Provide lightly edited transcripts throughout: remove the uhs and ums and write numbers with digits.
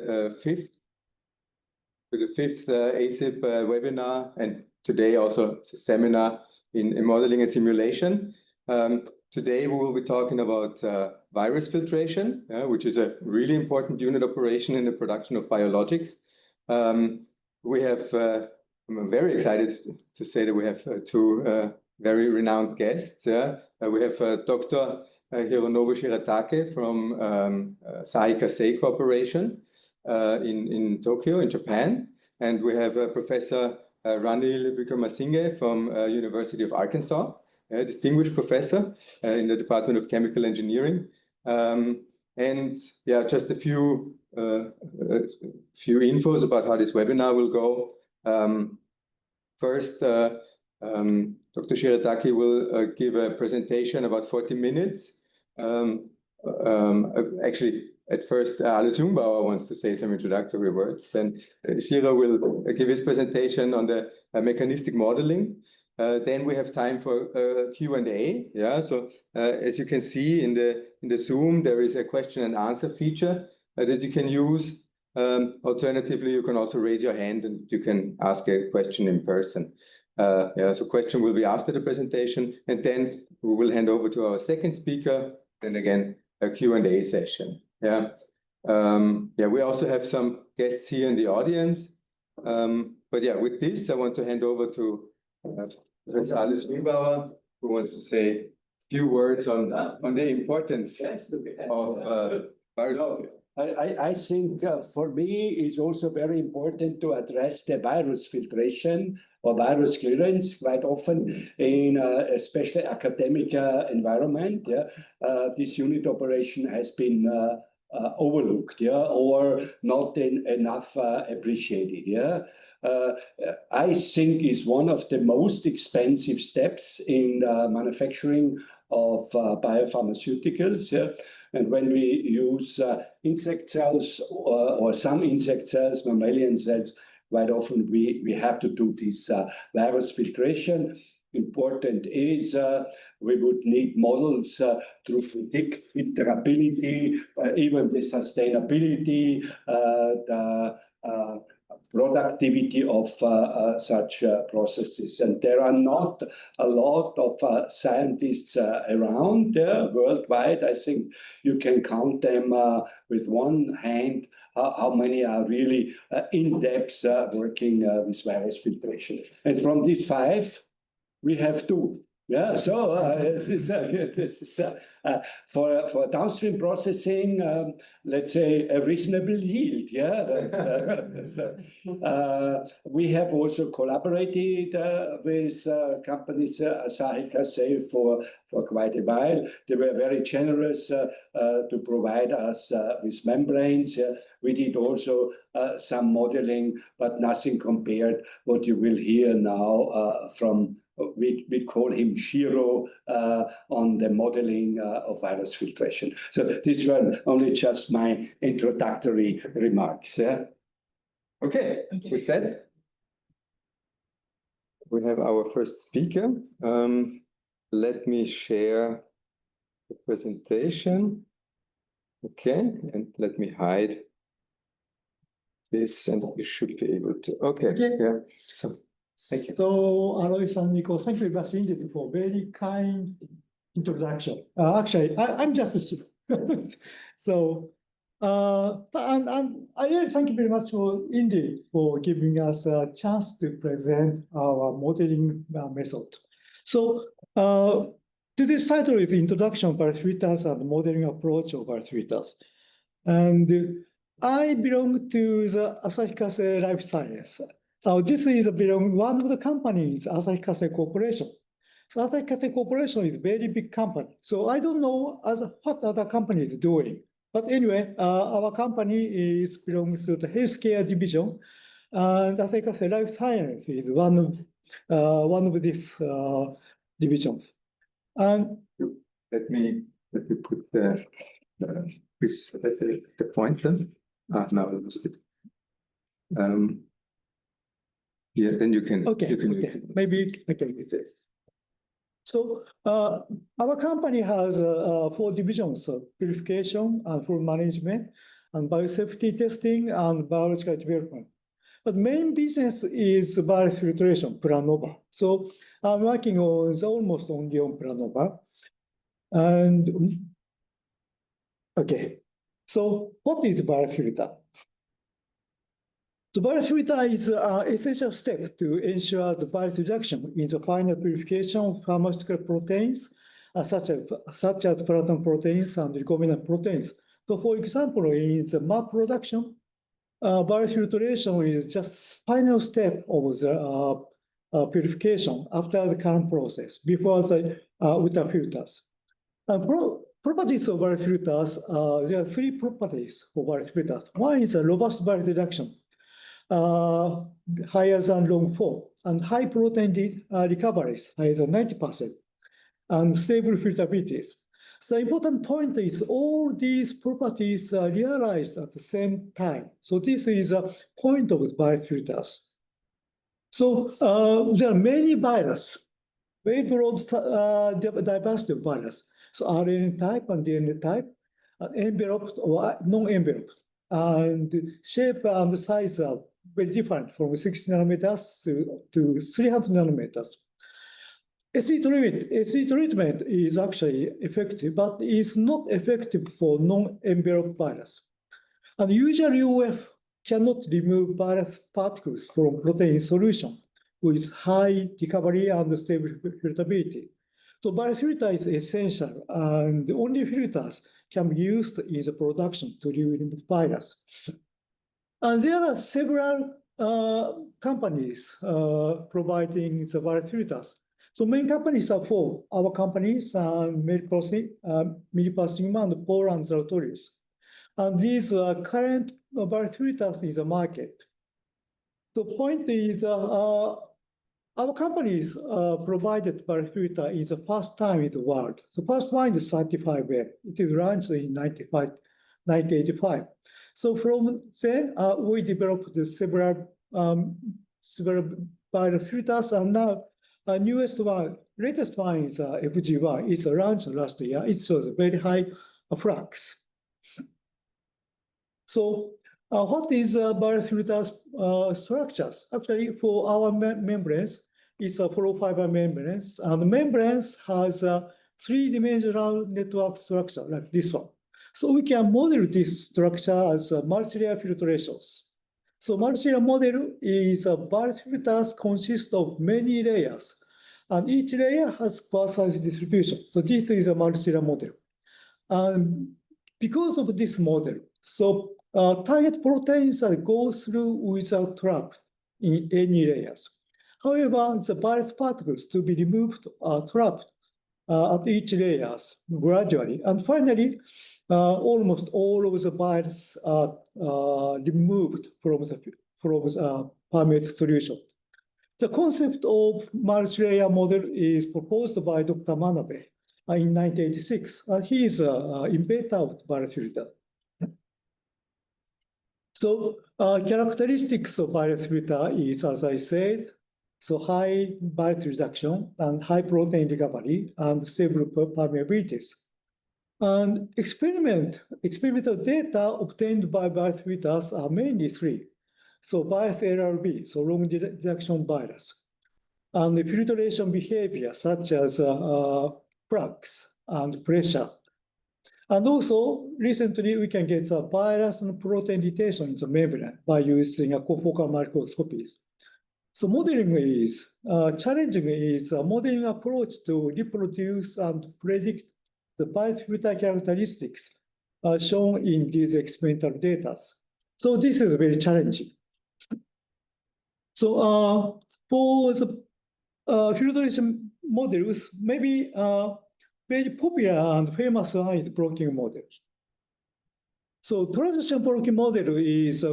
the fifth ASIP webinar, and today also it's a seminar in modeling and simulation. Today we will be talking about virus filtration, which is a really important unit operation in the production of biologics. We have, I'm very excited to say that we have two very renowned guests. We have Dr. Hironobu Shiratake from Sahi Kasei Corporation in Tokyo, in Japan. And we have Professor Ranil Wickramasinghe from University of Arkansas, a distinguished professor in the Department of Chemical Engineering. And yeah, just a few infos about how this webinar will go. First, Dr. Shiratake will give a presentation about 40 minutes. Actually, at first, Alice Jungbauer wants to say some introductory words. Then Shira will give his presentation on the mechanistic modeling. Then we have time for Q&A. Yeah, so as you can see in the Zoom, there is a question and answer feature that you can use. Alternatively, you can also raise your hand and you can ask a question in person. Yeah, so question will be after the presentation, and then we will hand over to our second speaker. Then again, a Q&A session. Yeah, yeah, we also have some guests here in the audience. But yeah, with this, I want to hand over to Professor Alice Jungbauer, who wants to say a few words on the importance of virus. I think for me, it's also very important to address the virus filtration or virus clearance quite often in especially academic environment. Yeah, this unit operation has been overlooked, yeah, or not enough appreciated. Yeah, I think is one of the most expensive steps in manufacturing of biopharmaceuticals. Yeah. And when we use insect cells or some insect cells, mammalian cells, quite often we have to do this virus filtration. Important is we would need models to predict filterability, even the sustainability, the productivity of such processes. And there are not a lot of scientists around worldwide. I think you can count them with one hand, how many are really in-depth working with virus filtration. And from these 5, we have 2. Yeah, so this is for downstream processing, let's say a reasonable yield. Yeah, we have also collaborated with companies, Asahi Kasei, for quite a while. They were very generous to provide us with membranes. We did also some modeling, but nothing compared what you will hear now from. We call him Shiro on the modeling of virus filtration. So these were only just my introductory remarks. Yeah. Okay. With that, we have our first speaker. Let me share the presentation. Okay, and let me hide this, and you should be able to. Okay. Yeah. So. Thank you. So, Alois and Nico, thank you very much indeed for very kind introduction. Actually, I'm just so, and I really thank you very much for indeed for giving us a chance to present our modeling method. So, today's title is Introduction of Virus Filters and Modeling Approach of Virus Filters. And I belong to the Asahi Kasei Life Science. Now, this is one of the companies, Asahi Kasei Corporation. So Asahi Kasei Corporation is a very big company. So I don't know what other company is doing. But anyway, our company belongs to the healthcare division. And Asahi Kasei Life Science is one of these divisions. And let me put the pointer. Now I lost it. Yeah, then you can. Okay, maybe I can get this. So our company has 4 divisions: purification and food management, and biosafety testing, and biological development. But main business is virus filtration, Planova. So I'm working on almost only on Planova. And okay, so what is virus filter? The virus filter is an essential step to ensure the virus reduction in the final purification of pharmaceutical proteins, such as platinum proteins and recombinant proteins. So for example, in the mAb production, virus filtration is just final step of the purification after the current process, before the with the filters. Properties of virus filters, there are three properties for virus filters. One is a robust virus reduction, higher than long 4, and high protein recoveries, higher than 90%, and stable filterabilities. So important point is all these properties are realized at the same time. So this is a point of virus filters. So there are many viruses, very broad diversity of viruses. So RNA type and DNA type, enveloped or non-enveloped, and shape and size are very different from 60 nanometers to 300 nanometers. SE treatment is actually effective, but is not effective for non-enveloped virus. And usually UF cannot remove virus particles from protein solution with high recovery and stable filterability. So virus filter is essential, and only filters can be used in the production to remove virus. And there are several companies providing the virus filters. So main companies are four. Our companies are Millipassing and Paul and Zalatoris. And these are current virus filters in the market. The point is our companies provided virus filter is the first time in the world. The first one is certified well. It is launched in 1985. So from then, we developed several virus filters, and now newest one, latest one is FG1. It's launched last year. It shows very high flux. So what is virus filters structures? Actually, for our membranes, it's a hollow fiber membranes, and the membranes has a three-dimensional network structure like this one. So we can model this structure as multi-layer filtrations. So multi-layer model is virus filters consist of many layers, and each layer has per-size distribution. So this is a multi-layer model. And because of this model, so target proteins that go through without trap in any layers. However, the virus particles to be removed are trapped at each layers gradually. And finally, almost all of the virus are removed from the permeate solution. The concept of multi-layer model is proposed by Dr. Manabe in 1986. He is an inventor of virus filter. So characteristics of virus filter is, as I said, so high virus reduction and high protein recovery and stable permeabilities. And experimental data obtained by virus filters are mainly three. So virus LRB, so long reduction virus, and the filtration behavior such as flux and pressure. And also, recently, we can get the virus and protein detection in the membrane by using a confocal microscopies. So modeling is, challenging is a modeling approach to reproduce and predict the virus filter characteristics shown in these experimental data. So this is very challenging. So for the filtration models, maybe very popular and famous one is blocking model. So transition blocking model is,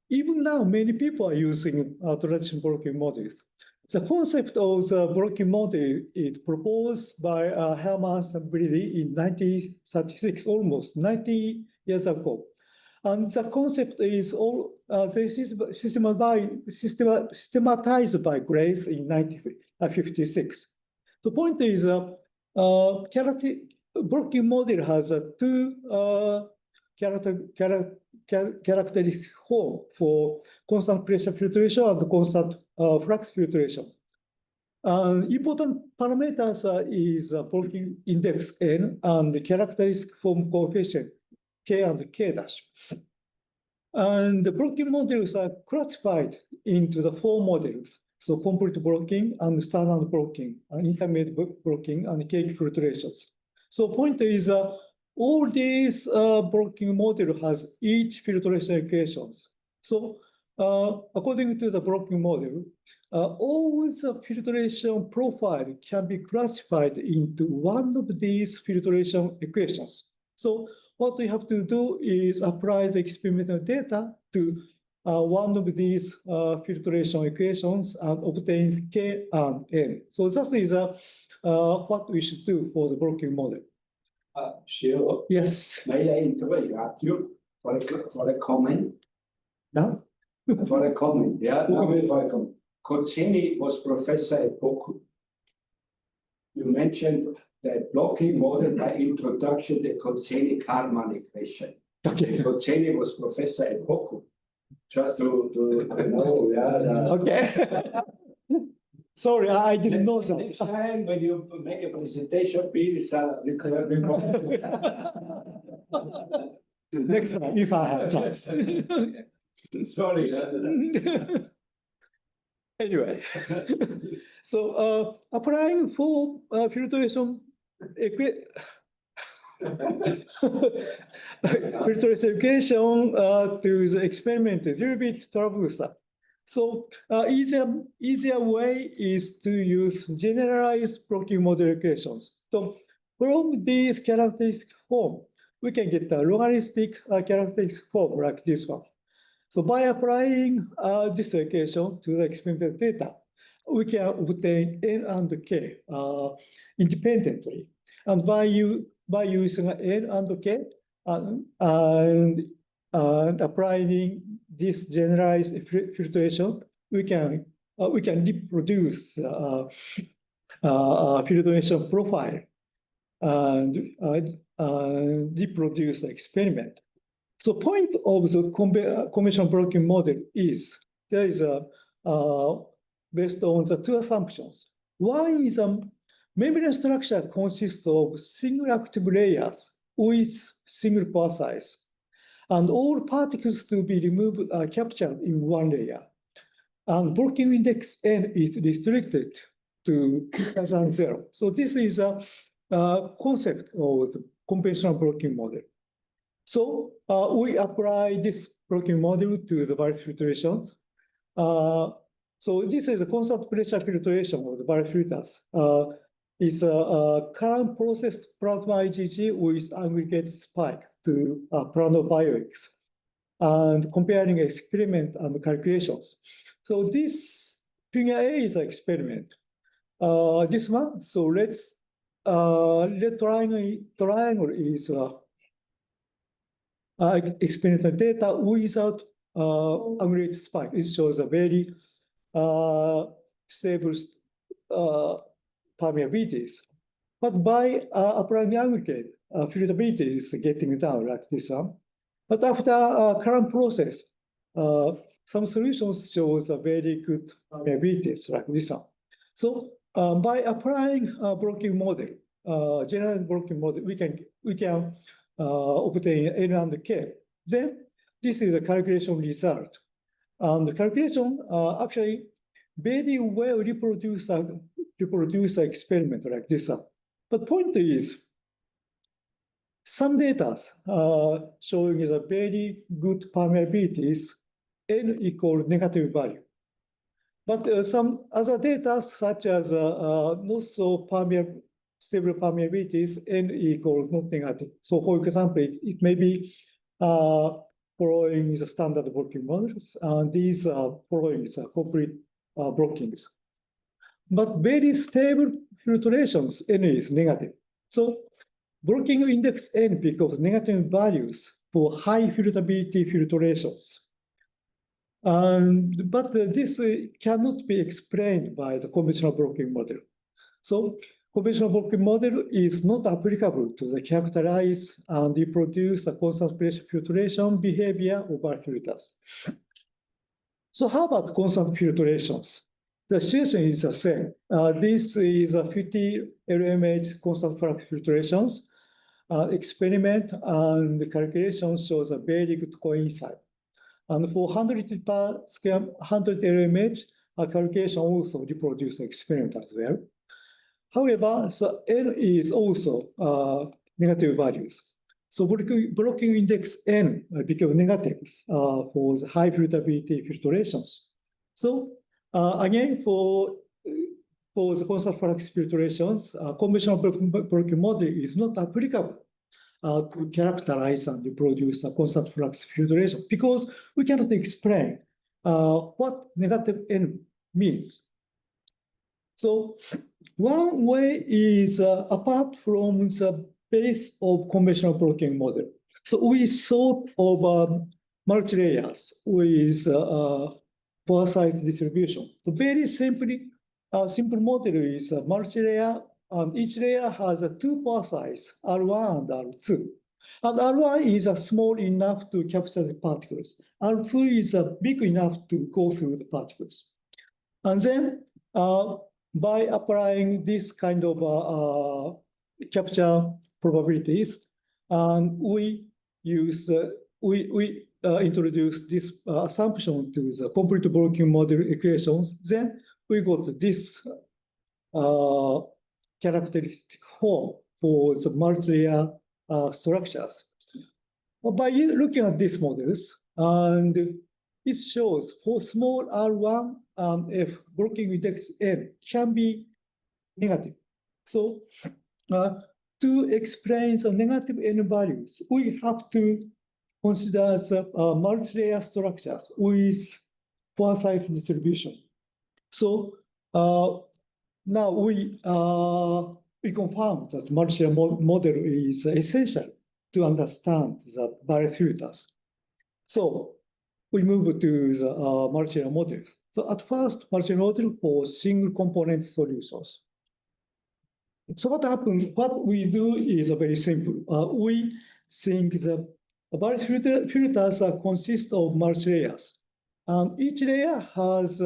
even now many people are using transition blocking models. The concept of the blocking model is proposed by Hermann and Brady in 1936, almost 90 years ago. And the concept is all systematized by Grace in 1956. The point is, blocking model has two characteristic form for constant pressure filtration and constant flux filtration. Important parameters is blocking index N and the characteristic form coefficient K and K dash. And the blocking models are classified into the 4 models. So complete blocking and standard blocking, and intermediate blocking, and cake filtrations. So point is all these blocking model has each filtration equations. So according to the blocking model, all the filtration profile can be classified into one of these filtration equations. So what we have to do is apply the experimental data to one of these filtration equations and obtain K and N. So that is what we should do for the blocking model. Sure. Yes. May I interrupt you for a comment? No? For a comment, yeah. For For a comment. Cozzini was professor at Boku. You mentioned the blocking model by introduction, the Cozzini-Karman equation. Okay. Cozzini was professor at Boku. Just to know, yeah. Okay. Sorry, I didn't know that. Next time when you make a presentation, please Next time, if I have chance. Sorry. Anyway, so applying for filtration filtration equation to the experiment is a little bit troublesome. So easier way is to use generalized blocking model equations. So from these characteristic form, we can get a logarithmic characteristic form like this one. So by applying this equation to the experimental data, we can obtain N and K independently. And by using N and K and applying this generalized filtration, we can reproduce filtration profile and reproduce the experiment. So point of the conventional blocking model is there is based on the 2 assumptions. One is membrane structure consists of single active layers with single pore size, and all particles to be removed are captured in one layer. And blocking index N is restricted to greater than 0. So this is a concept of the conventional blocking model. So we apply this blocking model to the various filtration. So this is a constant pressure filtration of the various filters. It's a current processed plasma IgG with aggregated spike to Plano Bioix, and comparing experiment and calculations. So this figure A is an experiment. This one, so let's let triangle is experimental data without aggregated spike. It shows a very stable permeabilities. But by applying aggregate, filtrability is getting down like this one. But after current process, some solutions shows a very good permeabilities like this one. So by applying a blocking model, general blocking model, we can obtain N and K. Then this is a calculation result. And the calculation actually very well reproduce an experiment like this one. But point is, some data showing is a very good permeabilities, N equal negative value. But some other data such as not so stable permeabilities, N equals not negative. So for example, it may be following the standard blocking models, and these are following complete blockings. But very stable filtrations, N is negative. So blocking index N becomes negative values for high filtrability filtrations. But this cannot be explained by the conventional blocking model. So conventional blocking model is not applicable to the characterize and reproduce the constant pressure filtration behavior of biomass filters. So how about constant filtrations? The situation is the same. This is a 50 LMH constant flux filtrations experiment, and the calculation shows a very good coincide. And for 100 per square 100 LMH, a calculation also reproduce the experiment as well. However, so N is also negative values. So blocking index N become negative for the high filtrability filtrations. So again, for the constant flux filtrations, conventional blocking model is not applicable to characterize and reproduce a constant flux filtration because we cannot explain what negative N means. So one way is apart from the base of conventional blocking model. So we thought of multi-layers with power size distribution. So very simply, simple model is a multi-layer, and each layer has a two power size, R1 and R2. And R1 is small enough to capture the particles. R2 is big enough to go through the particles. And then by applying this kind of capture probabilities, and we use introduce this assumption to the complete blocking model equations. Then we got this characteristic form for the multi-layer structures. By looking at these models, and it shows for small R1 and F, blocking index N can be negative. So to explain the negative N values, we have to consider the multi-layer structures with power size distribution. So now we confirm that multi-layer model is essential to understand the biomass filters. So we move to the multi-layer models. So at first, multi-layer model for single component solutions. So what we do is very simple. We think the biomass filters consist of multi-layers. And each layer has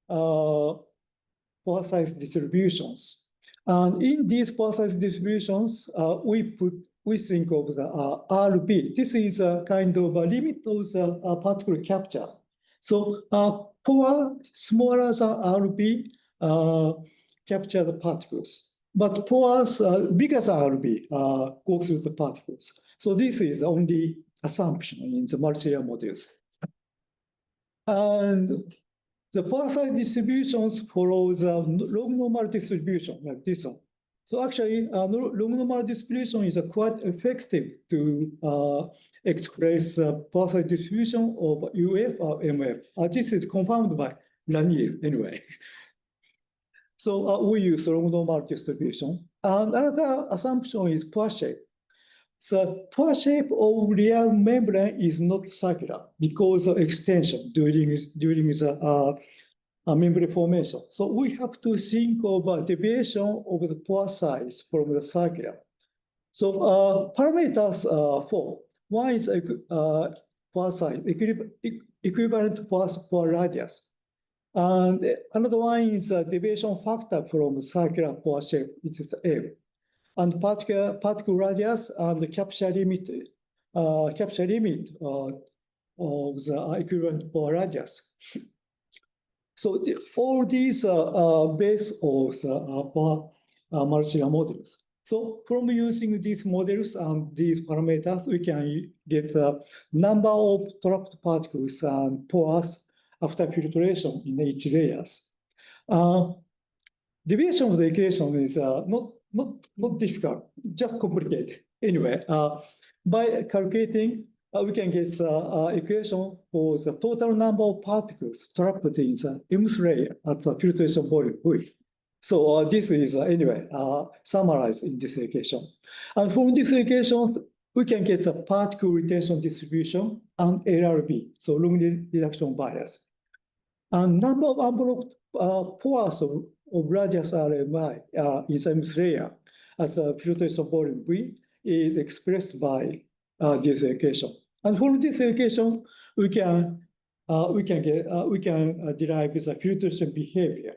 power size distributions. And in these power size distributions, we think of the RB. This is a kind of a limit of the particle capture. So power smaller than RB capture the particles, but powers bigger than RB go through the particles. So this is the only assumption in the multi-layer models. And the power size distributions follow the log normal distribution like this one. So actually, log normal distribution is quite effective to express power size distribution of UF or MF. This is confirmed by Lanier anyway. So we use log normal distribution. And another assumption is pore shape. The pore shape of real membrane is not circular because of extension during the membrane formation. So we have to think of a deviation of the pore size from the circular. So parameters are four. One is pore size, equivalent to pore radius. And another one is a deviation factor from circular pore shape, which is L. And particle radius and the capture limit of the equivalent pore radius. So all these are based on multi-layer models. So from using these models and these parameters, we can get the number of trapped particles and pores after filtration in each layers. Deviation of the equation is not difficult, just complicated. Anyway, by calculating, we can get the equation for the total number of particles trapped in the mth layer at the filtration volume V. So this is anyway summarized in this equation. And from this equation, we can get the particle retention distribution and LRB, so log reduction bias. And number of unblocked pores of radius RMI in this layer as a filtration volume V is expressed by this equation. And from this equation, we can derive the filtration behavior.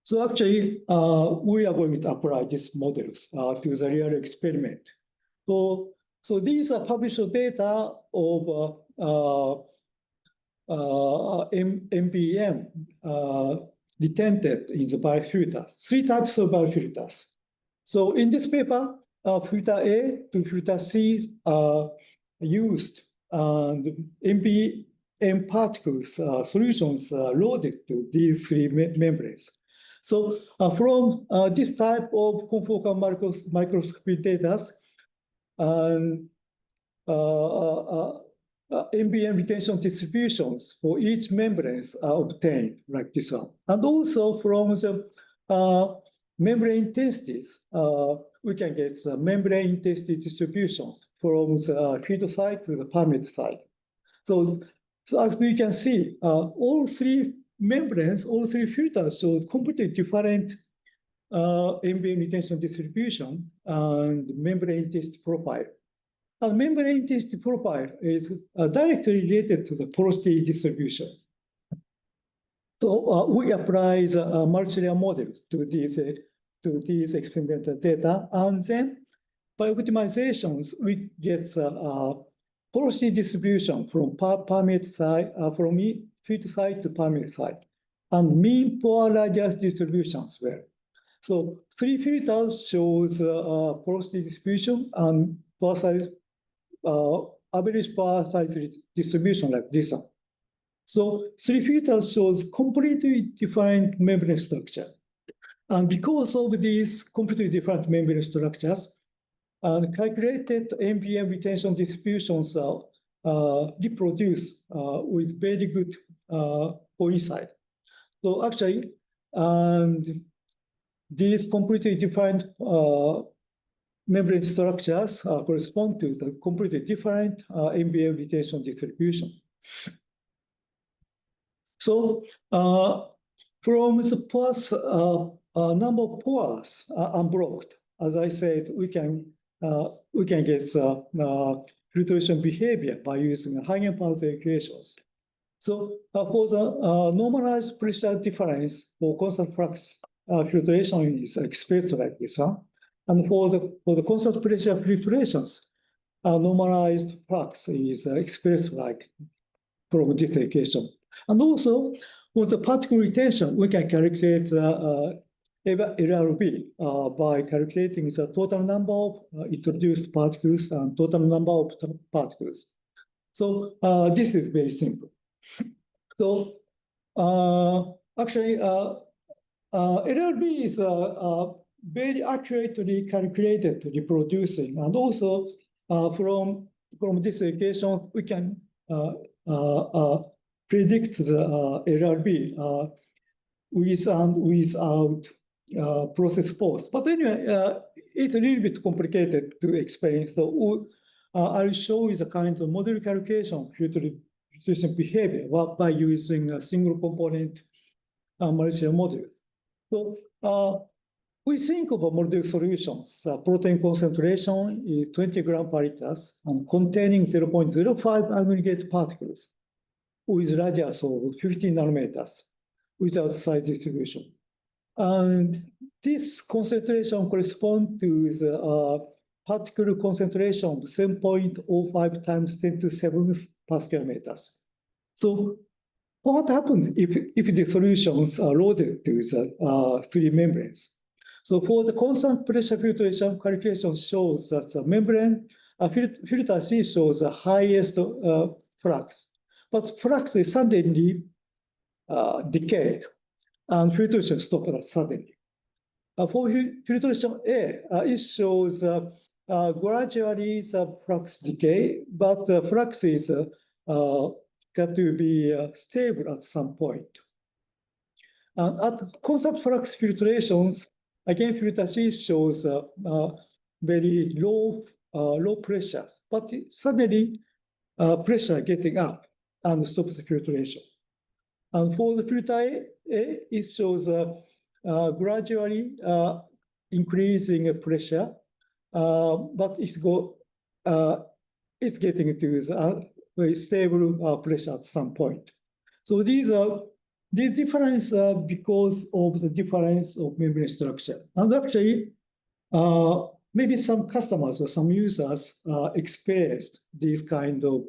So actually, we are going to apply these models to the real experiment. So these are published data of MPM detected in the biofilter, 3 types of biofilters. So in this paper, filter A to filter C are used, and MPM particles solutions are loaded to these 3 membranes. So from this type of confocal microscopy data, and MPM retention distributions for each membranes are obtained like this one. And also from the membrane intensities, we can get the membrane intensity distribution from the feed side to the permeate side. So as you can see, all 3 membranes, all 3 filters show completely different MPM retention distribution and membrane intensity profile. And membrane intensity profile is directly related to the porosity distribution. So we apply the multilayer models to these experimental data, and then by optimizations, we get the porosity distribution from permeate side, from feed side to permeate side, and mean pore radius distribution as well. So 3 filters shows porosity distribution and pore size, average pore size distribution like this one. So 3 filters shows completely different membrane structure. And because of these completely different membrane structures, calculated MPM retention distributions are reproduced with very good coincidence. So actually, these completely different membrane structures correspond to the completely different MPM retention distribution. So from the pores, number of pores unblocked, as I said, we can get filtration behavior by using Hagen-Panther equations. So for the normalized pressure difference for constant flux filtration is expressed like this one. And for the constant pressure filtrations, normalized flux is expressed like from this equation. And also, for the particle retention, we can calculate LRB by calculating the total number of introduced particles and total number of particles. So this is very simple. So actually, LRB is very accurately calculated reproducing, and also from this equation we can predict the LRB with and without process pause. But anyway, it's a little bit complicated to explain. So I'll show you the kind of model calculation filtration behavior by using a single component molecular models. So we think of a model solutions. Protein concentration is 20 grams per liter and containing 0.05 aggregate particles with radius of 15 nanometers without size distribution. And this concentration corresponds to the particle concentration of 7.05 times 10 to the 7th Pascal meters. So what happens if the solutions are loaded to the 3 membranes? So for the constant pressure filtration, calculation shows that the membrane filter C shows the highest flux, but flux is suddenly decayed, and filtration stopped suddenly. For filtration A, it shows gradually the flux decay, but the flux is got to be stable at some point. And at constant flux filtrations, again, filter C shows very low pressure, but suddenly pressure getting up and stops the filtration. And for the filter A, it shows gradually increasing pressure, but it's getting to the very stable pressure at some point. So these difference because of the difference of membrane structure. And actually, maybe some customers or some users experienced this kind of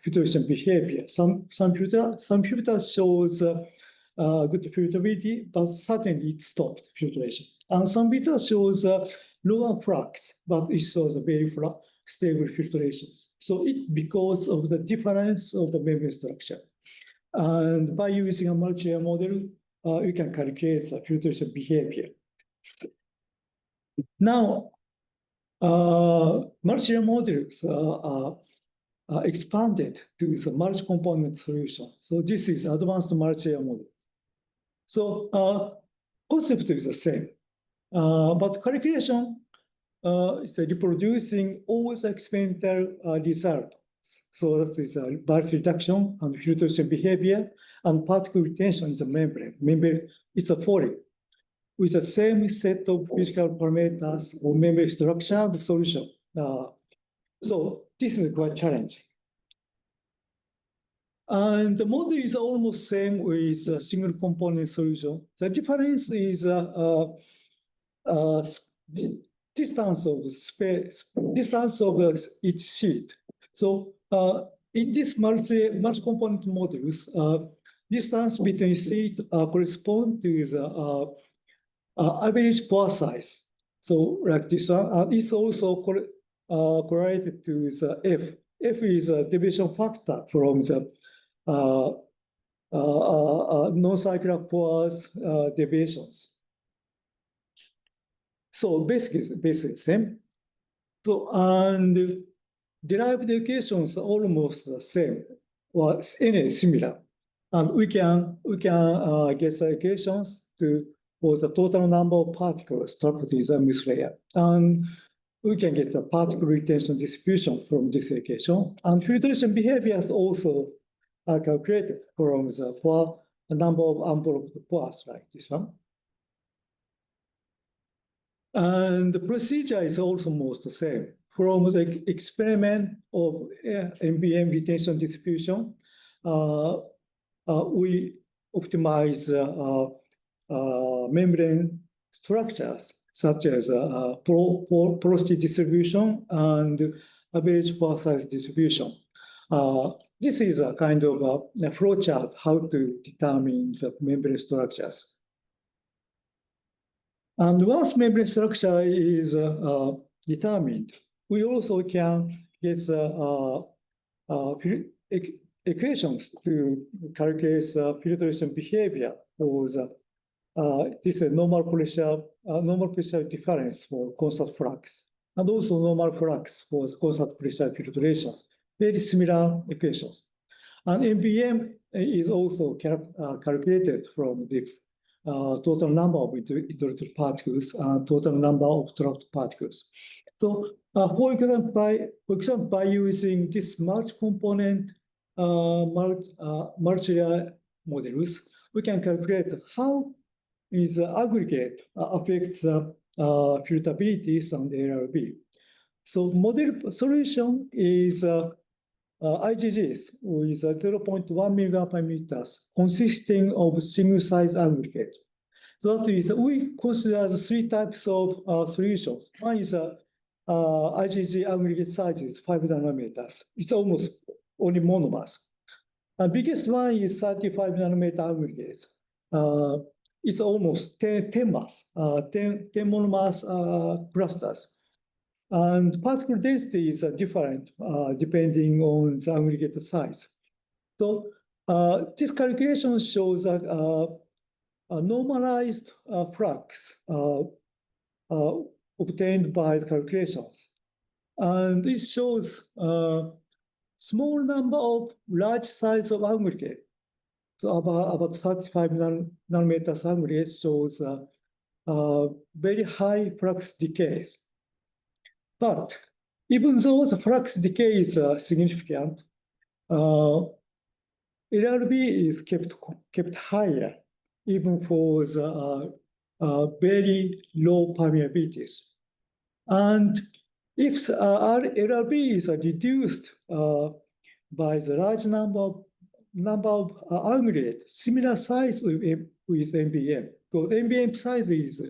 filtration behavior. Some filters shows good filterability, but suddenly it stopped filtration. And some filters shows lower flux, but it shows a very stable filtration. So it because of the difference of the membrane structure. And by using a multi-layer model, you can calculate the filtration behavior. Now, multi-layer models are expanded to the multi-component solution. So this is advanced multi-layer model. So concept is the same, but calculation is reproducing all the experimental result. So that is barrier reduction and filtration behavior, and particle retention is a membrane. Membrane is a foreign with the same set of physical parameters or membrane structure and solution. So this is quite challenging. And the model is almost same with a single component solution. The difference is distance of space, distance of each sheet. So in this multi-component models, distance between sheets correspond to the average pore size. So like this one, it's also correlated to the F. F is a deviation factor from the non-circular pores deviations. So basically same. So and derived equations are almost the same or any similar, and we can get the equations for the total number of particles trapped in the mixed layer, and we can get the particle retention distribution from this equation, and filtration behaviors also are calculated from the number of unblocked pores like this one. And the procedure is also most the same. From the experiment of MBM retention distribution, we optimize membrane structures such as porosity distribution and average pore size distribution. This is a kind of a flow chart how to determine the membrane structures. And once membrane structure is determined, we also can get equations to calculate filtration behavior for this normal pressure difference for constant flux, and also normal flux for constant pressure filtrations. Very similar equations. And MBM is also calculated from this total number of iterated particles and total number of trapped particles. So, for example, by using this multi-component multi-layer models, we can calculate how is aggregate affects the filterabilities and LRB. So, model solution is IgGs with 0.1 milligram per meters, consisting of single-size aggregate. So that is, we consider the three types of solutions. One is IgG aggregate size is 5 nanometers. It's almost only monomers. The biggest one is 35 nanometer aggregate. It's almost 10 mass, 10 monomers clusters. And particle density is different depending on the aggregate size. So this calculation shows a normalized flux obtained by the calculations. And it shows small number of large size of aggregate. So about 35 nanometers aggregate shows very high flux decays. But even though the flux decay is significant, LRB is kept higher, even for the very low permeabilities. And if LRB is reduced by the large number of aggregate, similar size with NBM, because NBM size is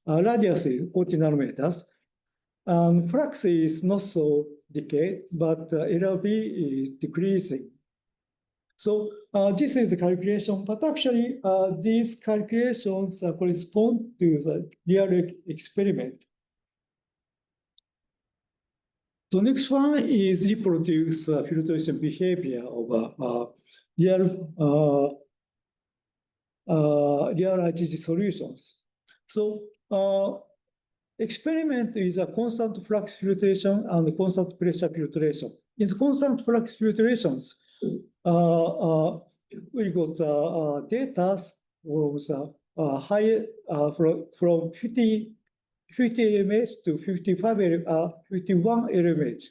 radius is 40 nanometers, and flux is not so decay, but LRB is decreasing. So this is the calculation, but actually these calculations correspond to the real experiment. So next one is reproduce filtration behavior of real IgG solutions. So experiment is a constant flux filtration and constant pressure filtration. In the constant flux filtrations, we got data was high from 50 LMH to 51 LMH.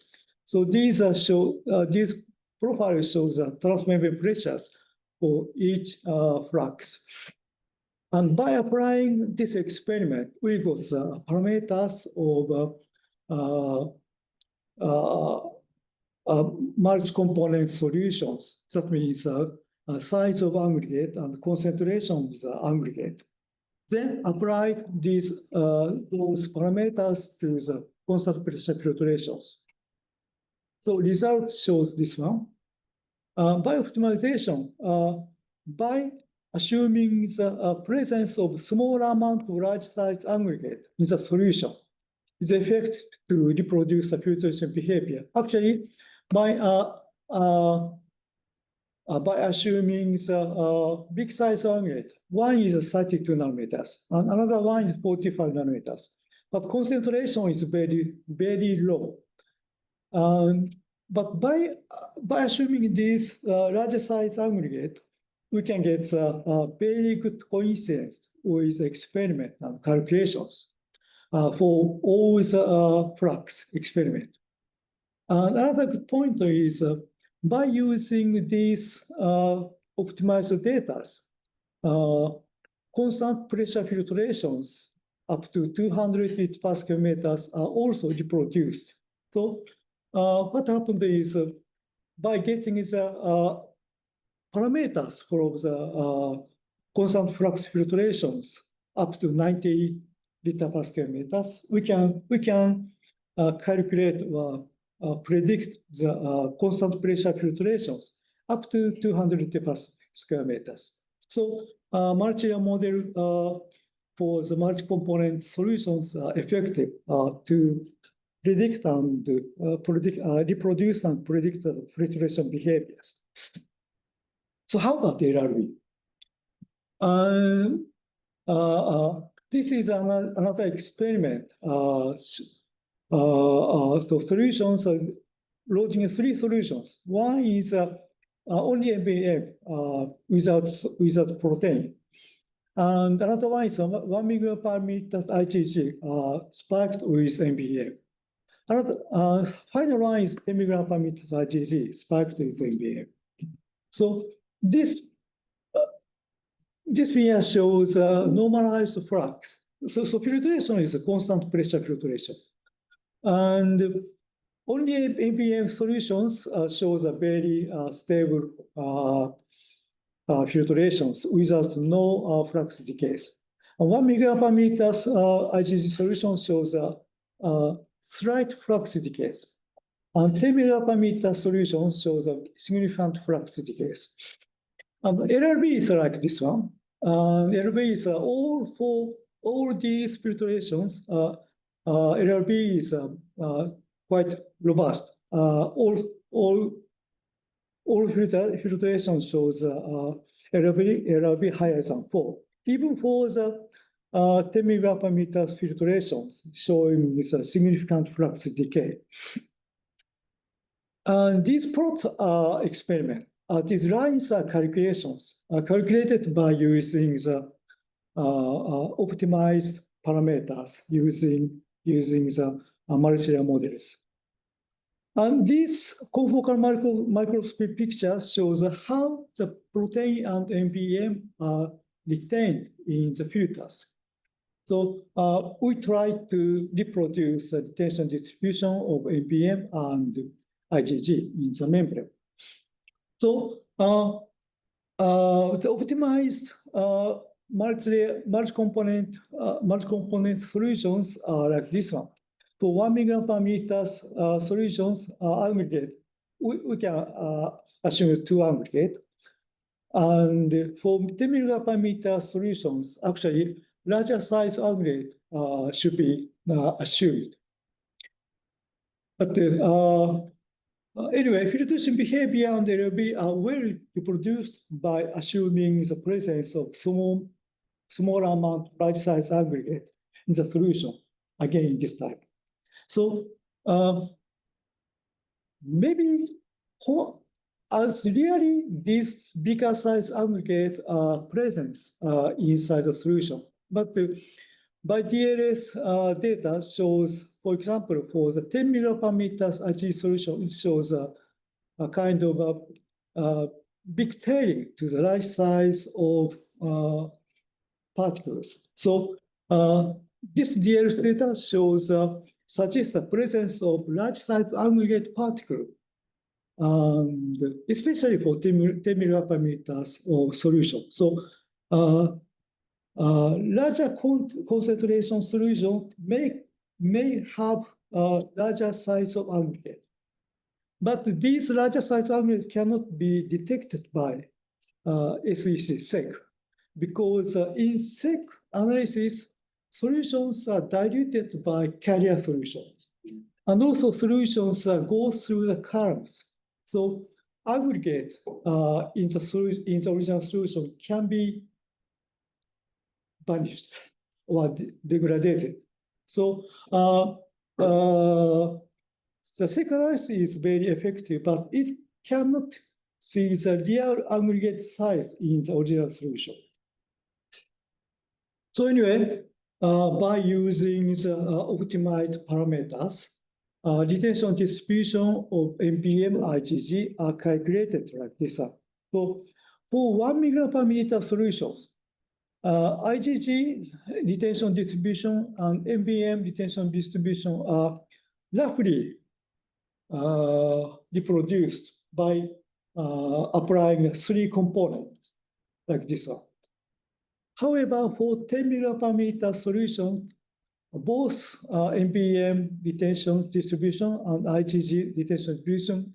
So these show this profile shows transmembrane pressures for each flux. And by applying this experiment, we got the parameters of multi-component solutions. That means size of aggregate and concentration of the aggregate. Then apply these those parameters to the constant pressure filtrations. So result shows this one. By optimization, by assuming the presence of small amount of large size aggregate in the solution, is effective to reproduce the filtration behavior. Actually, by assuming the big size aggregate, one is 32 nanometers, and another one is 45 nanometers. But concentration is very, very low. But by assuming this larger size aggregate, we can get a very good coincidence with experiment and calculations for all the flux experiment. Another good point is by using these optimized data, constant pressure filtrations up to 200 lit per square meters are also reproduced. So what happened is by getting the parameters for the constant flux filtrations up to 90 liter per square meters, we can calculate or predict the constant pressure filtrations up to 200 liter per square meters. So multi-layer model for the multi-component solutions are effective to predict and reproduce and predict the filtration behaviors. So how about LRB? This is another experiment. So solutions are loading 3 solutions. One is only MBM without protein. And another one is 1 milligram per meter IgG spiked with MBM. Another final one is 10 milligram per meter IgG spiked with MBM. So this figure shows normalized flux. So filtration is a constant pressure filtration. And only MBM solutions shows a very stable filtrations without no flux decays. 1 milligram per meter IgG solution shows a slight flux decays. And 10 milligram per meter solution shows a significant flux decays. And LRB is like this one. LRB is all these filtrations. LRB is quite robust. All filtration shows LRB higher than 4. Even for the 10 milligram per meter filtrations, showing a significant flux decay. And these plots are experiment. These lines are calculations, calculated by using the optimized parameters using the multi-layer models. And this confocal microscopy picture shows how the protein and NPM are retained in the filters. So we try to reproduce the detention distribution of NPM and IgG in the membrane. So the optimized multi-component solutions are like this one. For 1 milligram per meter solutions aggregate, we can assume 2 aggregate. And for 10 milligram per meter solutions, actually larger size aggregate should be assumed. But anyway, filtration behavior and LB are well reproduced by assuming the presence of small amount large size aggregate in the solution, again in this type. So maybe as really this bigger size aggregate presence inside the solution, but by DLS data shows, for example, for the 10 milliparameters IgG solution, it shows a kind of a big tailing to the right size of particles. So this DLS data shows suggests the presence of large size aggregate particle, and especially for 10 milliparameters of solution. So larger concentration solutions may have larger size of aggregate. But these larger size aggregate cannot be detected by SEC because in SEC analysis, solutions are diluted by carrier solutions. And also solutions go through the columns. So aggregate in the original solution can be vanished or degraded. So the SEC analysis is very effective, but it cannot see the real aggregate size in the original solution. So anyway, by using the optimized parameters, retention distribution of NPM IgG are calculated like this. So for 1 milligram per milliliter solutions, IgG retention distribution and NPM retention distribution are roughly reproduced by applying 3 components like this one. However, for 10 milligram per milliliter solution, both NPM retention distribution and IgG retention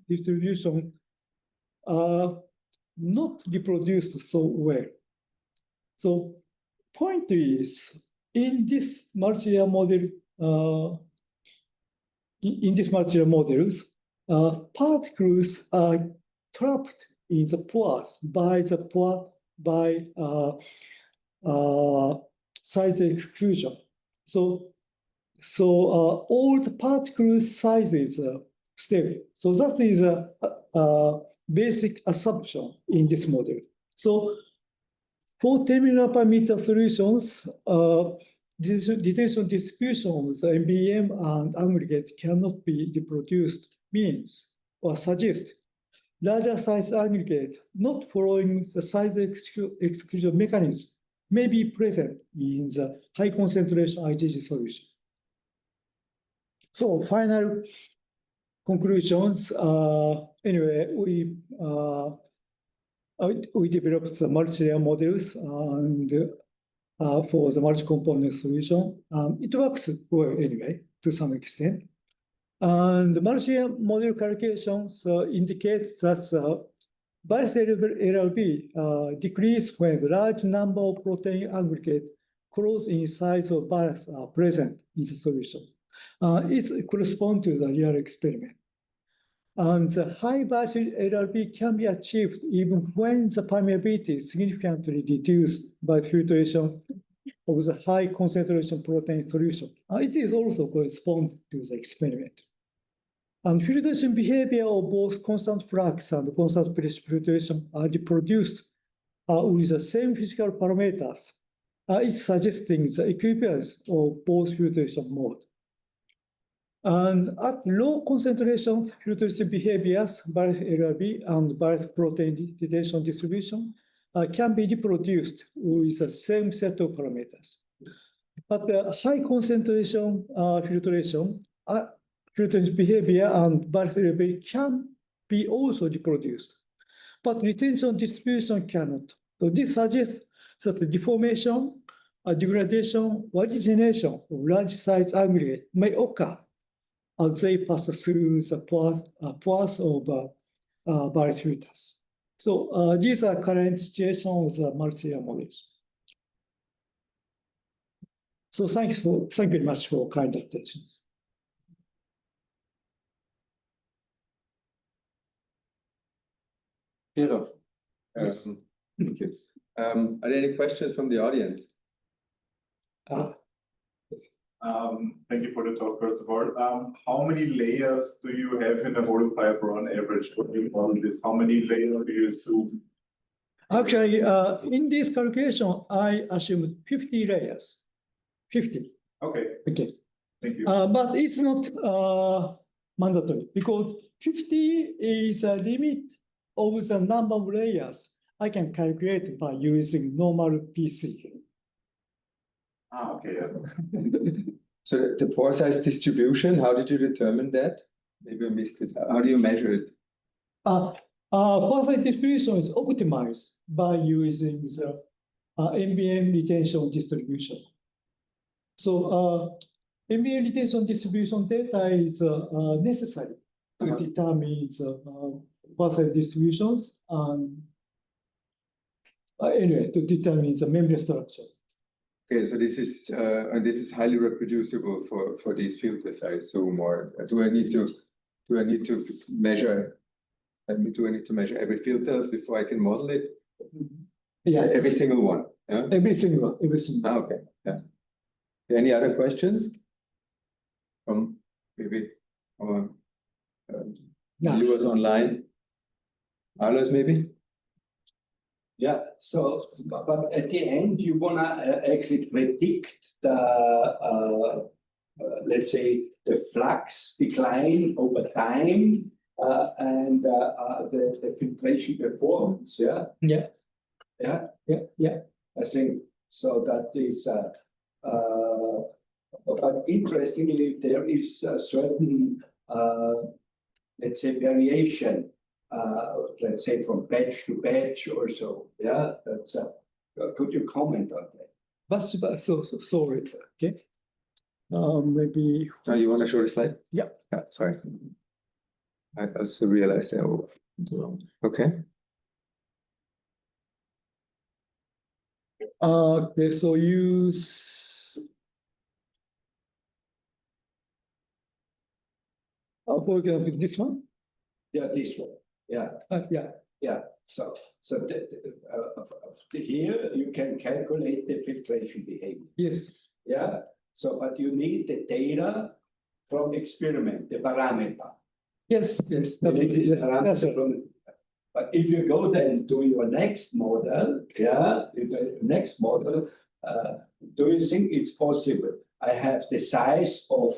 distribution are not reproduced so well. So point is, in this multi-layer model, particles are trapped in the pores by size exclusion. So all the particle sizes are stable. So that is a basic assumption in this model. So for 10 milliparameter solutions, retention distribution of the NPM and aggregate cannot be reproduced, means or suggest larger size aggregate not following the size exclusion mechanism may be present in the high concentration IgG solution. So final conclusions. Anyway, we developed the multi-layer models and for the multi-component solution. It works well anyway, to some extent. And the multi-layer model calculations indicate that bicellular LLB decrease when the large number of protein aggregate close in size of bias are present in the solution. It corresponds to the real experiment. And the high bicellular LLB can be achieved even when the permeability is significantly reduced by filtration of the high concentration protein solution. It is also correspond to the experiment. And filtration behavior of both constant flux and constant precipitation are reproduced with the same physical parameters. It's suggesting the equivalence of both filtration modes. And at low concentrations, filtration behaviors, various LRB and various protein retention distribution can be reproduced with the same set of parameters. But the high concentration filtration behavior and various LRB can be also reproduced. But retention distribution cannot. So this suggests that the deformation, degradation, or regeneration of large size aggregate may occur as they pass through the pores of various filters. So these are current situations with multi-layer models. So thank you very much for kind attention. Piero. Yes. Thank you. Are there any questions from the audience? Thank you for the talk, first of all. How many layers do you have in a model fiber on average when you model this? How many layers do you assume? Actually, in this calculation, I assumed 50 layers. 50. Okay, Okay. thank you. But it's not mandatory because 50 is a limit of the number of layers I can calculate by using normal PC. Okay, yeah. So the pore size distribution, how did you determine that? Maybe I missed it. How do you measure it? Pore size distribution is optimized by using the NBM retention distribution. So NBM retention distribution data is necessary to determine the pore size distributions and anyway, to determine the memory structure. Okay, so this is highly reproducible for these filters, I assume, or do I need to measure? Do I need to measure every filter before I can model it? Yeah, Every single one. Yeah. every single one. Okay. Yeah. Any other questions from maybe our viewers online? Carlos, maybe? Yeah, so, but at the end, you wanna actually predict the, let's say, the flux decline over time and the filtration performance, yeah? Yeah. Yeah? Yeah, yeah. I think, so that is, but interestingly, there is a certain, let's say, variation, let's say from batch to batch or so. Yeah, that's. Could you comment on that? But so sorry. Okay. Maybe. Oh, you want to show the slide? Yeah. Yeah. Sorry. I also realized that. Okay. Okay. So use. For example, this one. Yeah, this one. Yeah. Yeah. Yeah. So here you can calculate the filtration behavior. Yes. Yeah. So, but you need the data from experiment, the parameter. Yes. Yes. You need this That's parameter from. But if you go then to your next model, yeah, the next model, do you think it's possible? I have the size of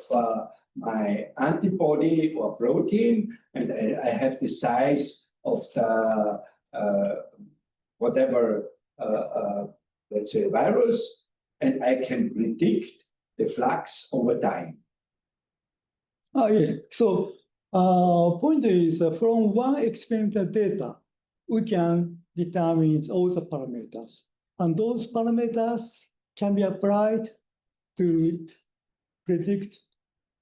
my antibody or protein, and I have the size of the whatever, let's say, virus, and I can predict the flux over time. Oh, yeah. So point is from one experimental data, we can determine all the parameters. And those parameters can be applied to predict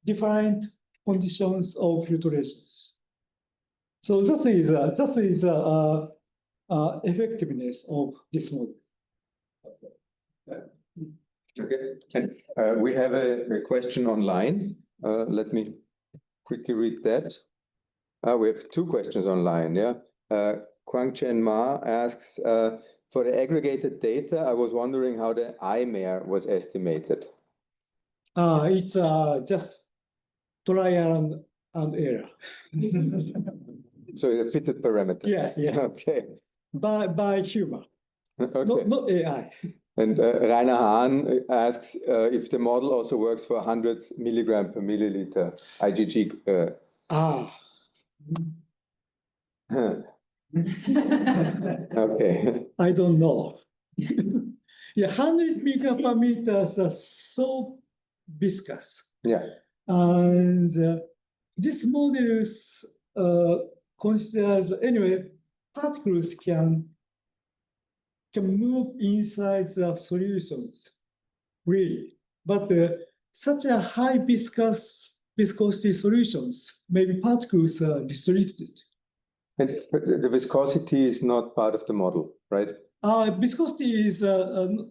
different conditions of filtrations. So that is effectiveness of this model. Okay. We have a question online. Let me quickly read that. We have two questions online. Yeah. Kwang Chen Ma asks, for the aggregated data, I was wondering how the IMER was estimated. It's just trial and error. So a fitted parameter. Yeah, yeah. Okay. By human, Okay. not AI. And Rainer Hahn asks if the model also works for 100 milligram per milliliter IgG. Okay. I don't know. Yeah, 100 milligram per meters are so viscous. Yeah. And this model considers, anyway, particles can move inside the solutions, really. But such a high viscosity solutions, maybe particles are restricted. But the viscosity is not part of the model, right? Viscosity is not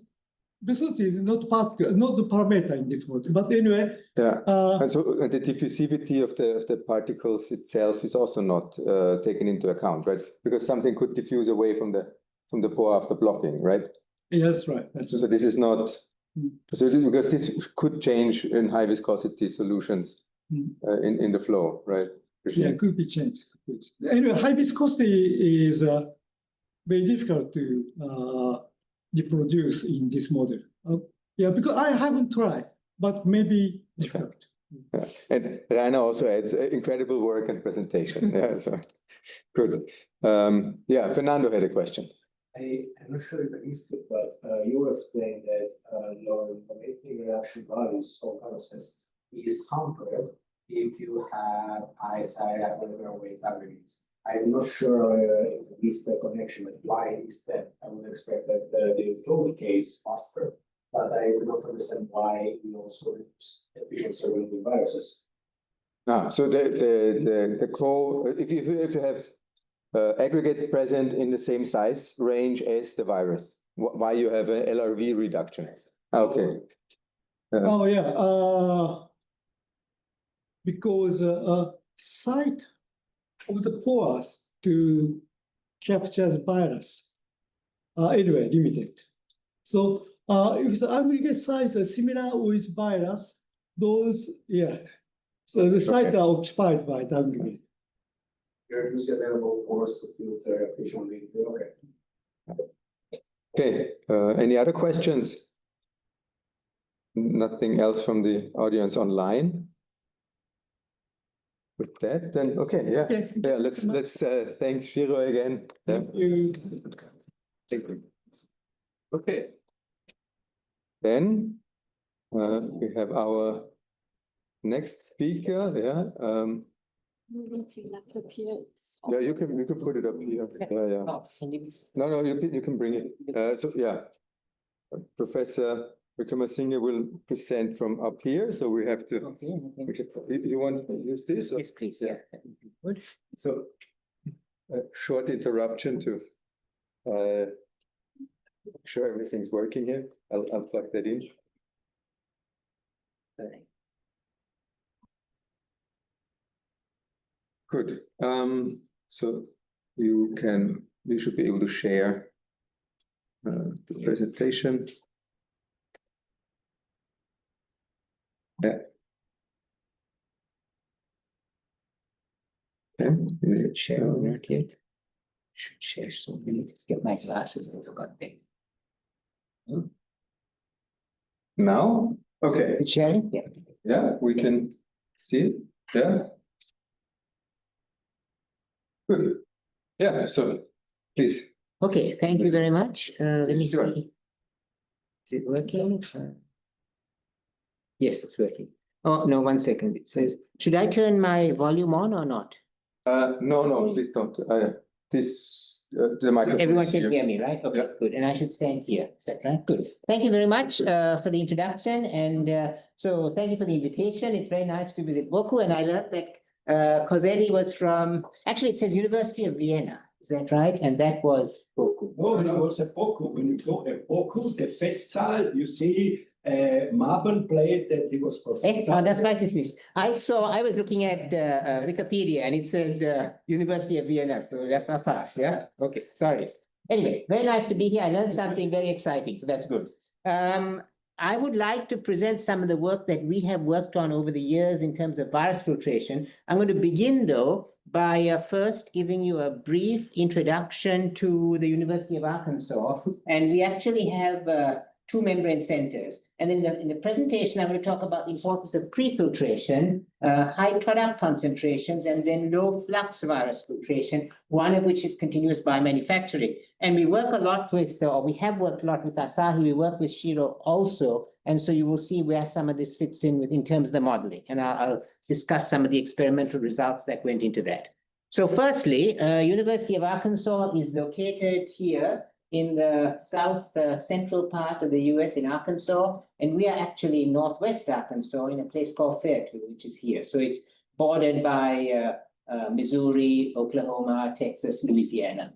particle, not the parameter in this model. But anyway. Yeah. And so the diffusivity of the particles itself is also not taken into account, right? Because something could diffuse away from the pore after blocking, right? Yes, right. That's so this is not. So because this could change in high viscosity solutions in the flow, right? Yeah, it could be changed. Anyway, high viscosity is very difficult to reproduce in this model. Yeah, because I haven't tried, but maybe difficult. Yeah. And Rainer also adds incredible work and presentation. Yeah, so good. Yeah, Fernando had a question. I'm not sure if I missed it, but you explained that logarithmic reaction values of process is hampered if you have ISI at whatever weight aggregates. I'm not sure if I missed the connection, but why is that? I would expect that the flow decays faster, but I do not understand why we also reduce efficiency with viruses. So if you have aggregates present in the same size range as the virus, why you have an LRV reduction? Okay. Oh yeah, because site of the pores to capture the virus are anyway limited. So if the aggregate size is similar with virus, those, yeah. So the sites are occupied by the aggregate. You're using available pores to filter efficiently. Okay. Any other questions? Nothing else from the audience online? With that, then okay, yeah, yeah. Let's thank Shiro again. Thank you. Thank you. Okay. Then we have our next speaker. Yeah. Yeah, you can put it up here. Yeah, yeah. Oh, No, you can bring it. So yeah, Professor Wickramasinghe will present from up here. So we have to. okay. You want to use this? Yes, please. Yeah. Good. So a short interruption to make sure everything's working here. I'll plug that in. Good. So you should be able to share the presentation. Yeah. Okay. Share not yet. Should share soon. Let me just get my glasses and forgot them. Now? Okay. Is it sharing? Yeah. Yeah, we can see it. Yeah. Good. Yeah, so please. Okay, thank you very much. Let me Sure. see. Is it working? Yes, it's working. Oh, no, 1 second. It says, should I turn my volume on or not? No, please don't. The microphone. Everyone is can here. hear me, right? Okay, Yeah. good. And I should stand here. Is that right? Good. Thank you very much for the introduction. And so thank you for the invitation. It's very nice to visit Boku. And I learned that Coselli was from, actually it says University of Vienna. Is that right? And that was Boku. No, it was a Boku. When you go at Boku, the Festsaal, you see a marble plate that he was professor. Oh, that's nice. I was looking at Wikipedia and it said University of Vienna. So that's not fast. Yeah. Okay. Sorry. Anyway, very nice to be here. I learned something very exciting. So that's good. I would like to present some of the work that we have worked on over the years in terms of virus filtration. I'm going to begin, though, by first giving you a brief introduction to the University of Arkansas. And we actually have two membrane centers. And in the presentation, I'm going to talk about the importance of pre-filtration, high product concentrations, and then low flux virus filtration, one of which is continuous biomanufacturing. And we work a lot with, or we have worked a lot with Asahi, we work with Shiro also. And so you will see where some of this fits in terms of the modeling. And I'll discuss some of the experimental results that went into that. So firstly, University of Arkansas is located here in the south central part of the US in Arkansas, and we are actually in northwest Arkansas in a place called Fairfield, which is here. So it's bordered by Missouri, Oklahoma, Texas, Louisiana.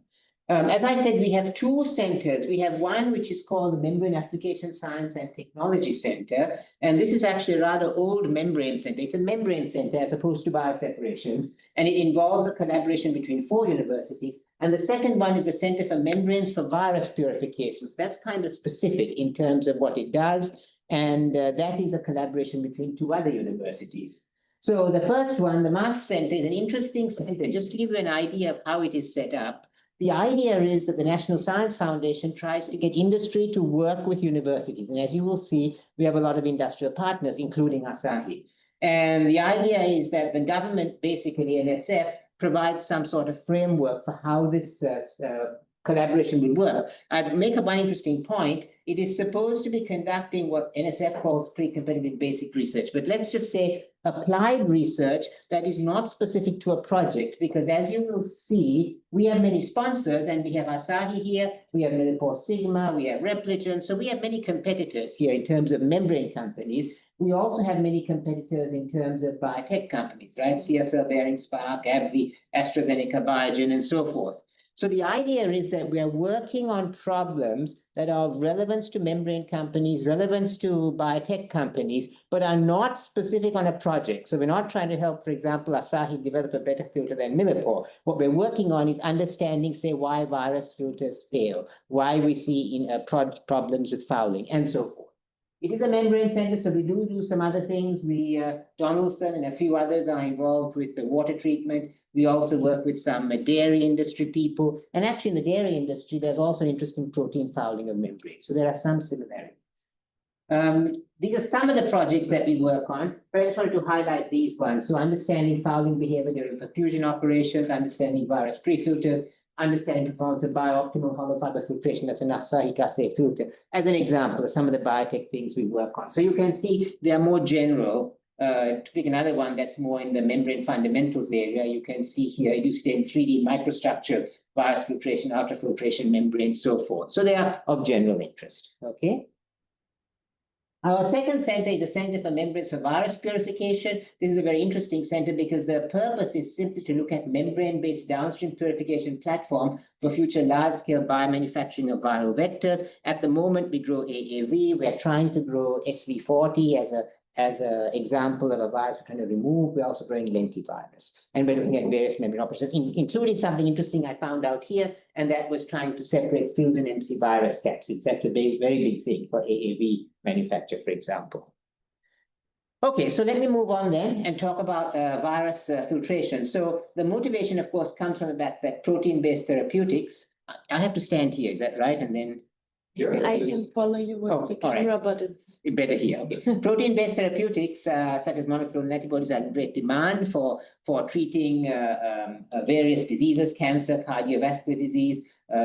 As I said, we have two centers. We have one which is called the Membrane Application Science and Technology Center, and this is actually a rather old membrane center. It's a membrane center as opposed to bioseparations, and it involves a collaboration between 4 universities. And the second one is the Center for Membranes for Virus Purification. So that's kind of specific in terms of what it does, and that is a collaboration between 2 other universities. So the first one, the MAST Center, is an interesting center. Just to give you an idea of how it is set up, the idea is that the National Science Foundation tries to get industry to work with universities. And as you will see, we have a lot of industrial partners, including Asahi. And the idea is that the government, basically NSF, provides some sort of framework for how this collaboration will work. I'd make one interesting point. It is supposed to be conducting what NSF calls pre-competitive basic research, but let's just say applied research that is not specific to a project, because as you will see, we have many sponsors, and we have Asahi here, we have Millipore Sigma, we have Repligen, so we have many competitors here in terms of membrane companies. We also have many competitors in terms of biotech companies, right? CSL, Behring, Spark, AbbVie, AstraZeneca, Biogen, and so forth. So the idea is that we are working on problems that are of relevance to membrane companies, relevance to biotech companies, but are not specific on a project. So we're not trying to help, for example, Asahi develop a better filter than Millipore. What we're working on is understanding, say, why virus filters fail, why we see in problems with fouling, and so forth. It is a membrane center, so we do some other things. Donaldson and a few others are involved with the water treatment. We also work with some dairy industry people. And actually in the dairy industry, there's also interest in protein fouling of membranes. So there are some similarities. These are some of the projects that we work on, but I just wanted to highlight these ones. So understanding fouling behavior during perfusion operations, understanding virus pre-filters, understanding performance of biooptimal hollow fiber filtration, that's an Asahi Kasei filter, as an example of some of the biotech things we work on. So you can see they are more general. To pick another one that's more in the membrane fundamentals area, you can see here Eustain 3D microstructure, virus filtration, ultrafiltration membrane, so forth. So they are of general interest, okay? Our second center is a Center for Membranes for Virus Purification. This is a very interesting center because the purpose is simply to look at membrane-based downstream purification platform for future large-scale biomanufacturing of viral vectors. At the moment, we grow AAV. We're trying to grow SV40 as an example of a virus we're trying to remove. We're also growing lentivirus. And we're looking at various membrane operations, including something interesting I found out here, and that was trying to separate filled and MC virus capsids. That's a very big thing for AAV manufacture, for example. Okay, so let me move on then and talk about virus filtration. So the motivation, of course, comes from the fact that protein-based therapeutics, I have to stand here, is that right? And then I can follow you with the camera, but it's better here. Okay. Protein-based therapeutics, such as monoclonal antibodies, are in great demand for treating various diseases, cancer, cardiovascular disease.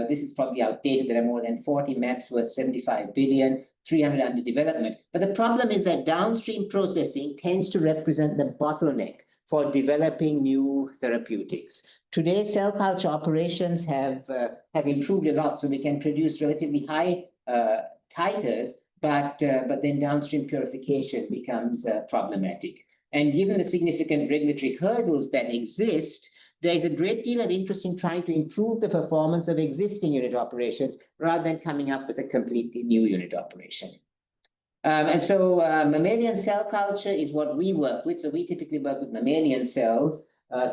This is probably outdated. There are more than 40 maps worth 75 billion, 300 under development. But the problem is that downstream processing tends to represent the bottleneck for developing new therapeutics. Today, cell culture operations have improved a lot, so we can produce relatively high titers, but then downstream purification becomes problematic. And given the significant regulatory hurdles that exist, there is a great deal of interest in trying to improve the performance of existing unit operations rather than coming up with a completely new unit operation. And so mammalian cell culture is what we work with. So we typically work with mammalian cells,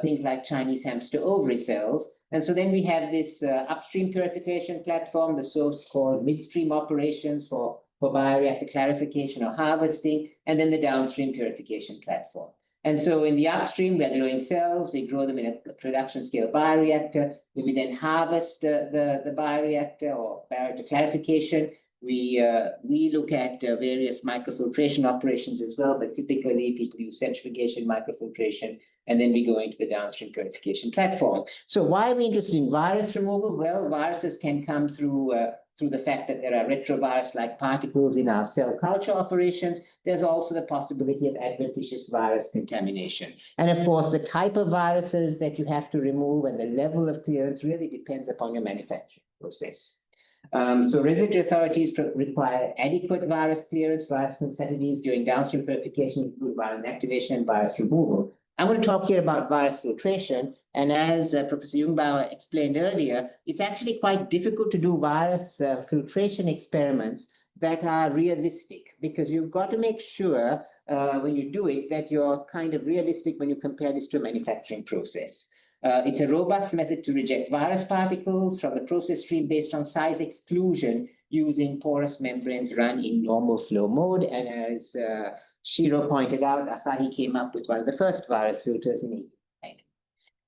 things like Chinese hamster ovary cells. And so then we have this upstream purification platform, the so-called midstream operations for bioreactor clarification or harvesting, and then the downstream purification platform. And so in the upstream, we're growing cells, we grow them in a production scale bioreactor, we then harvest the bioreactor or bioreactor clarification, We look at various microfiltration operations as well, but typically people use centrifugation, microfiltration, and then we go into the downstream purification platform. So why are we interested in virus removal? Well, viruses can come through the fact that there are retrovirus-like particles in our cell culture operations. There's also the possibility of adventitious virus contamination. And of course, the type of viruses that you have to remove and the level of clearance really depends upon your manufacturing process. So regulatory authorities require adequate virus clearance, virus concentrations during downstream purification, include virus inactivation and virus removal. I'm going to talk here about virus filtration, and as Professor Jungbauer explained earlier, it's actually quite difficult to do virus filtration experiments that are realistic, because you've got to make sure when you do it that you're kind of realistic when you compare this to a manufacturing process. It's a robust method to reject virus particles from the process stream based on size exclusion using porous membranes run in normal flow mode. And as Shiro pointed out, Asahi came up with one of the first virus filters in 1890.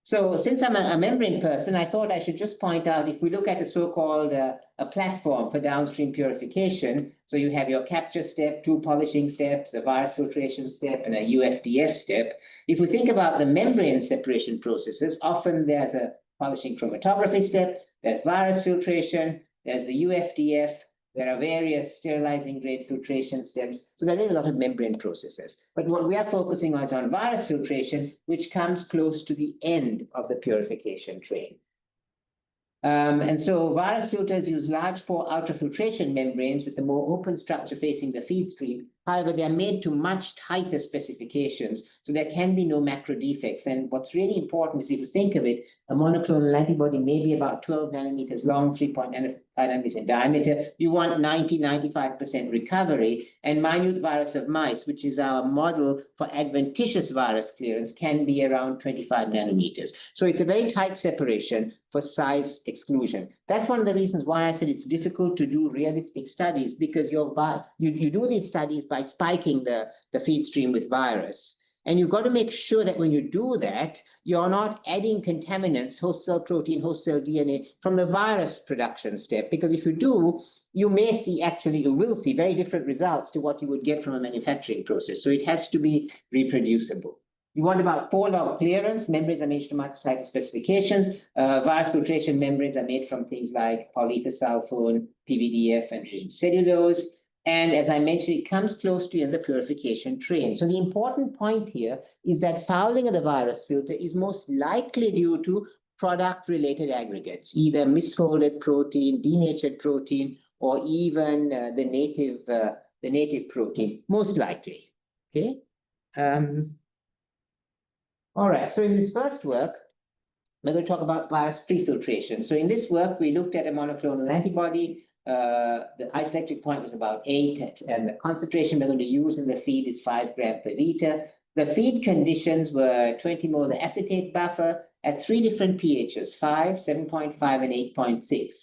So since I'm a membrane person, I thought I should just point out, if we look at a so-called a platform for downstream purification, so you have your capture step, 2 polishing steps, a virus filtration step, and a UFDF step. If we think about the membrane separation processes, often there's a polishing chromatography step, there's virus filtration, there's the UFDF, there are various sterilizing grade filtration steps. So there is a lot of membrane processes. But what we are focusing on is on virus filtration, which comes close to the end of the purification train. And so virus filters use large pore ultrafiltration membranes with a more open structure facing the feed stream. However, they are made to much tighter specifications, so there can be no macro defects. And what's really important is, if you think of it, a monoclonal antibody may be about 12 nanometers long, 3.95 nanometers in diameter. You want 90–95% recovery. And minute virus of mice, which is our model for adventitious virus clearance, can be around 25 nanometers. So it's a very tight separation for size exclusion. That's one of the reasons why I said it's difficult to do realistic studies, because you do these studies by spiking the feed stream with virus. And you've got to make sure that when you do that, you're not adding contaminants, host cell protein, host cell DNA, from the virus production step. Because if you do, you may see, actually, you will see very different results to what you would get from a manufacturing process. So it has to be reproducible. You want about 4 log clearance. Membranes are made to multi-tighter specifications. Virus filtration membranes are made from things like polyether sulfone, PVDF, and cellulose. And as I mentioned, it comes close to the purification train. So the important point here is that fouling of the virus filter is most likely due to product-related aggregates, either misfolded protein, denatured protein, or even the native protein, most likely. Okay. All right. So in this first work, we're going to talk about virus pre-filtration. So in this work, we looked at a monoclonal antibody. The isoelectric point was about 8, and the concentration we're going to use in the feed is 5 grams per liter. The feed conditions were 20 molar acetate buffer at 3 different pHs, 5, 7.5, and 8.6.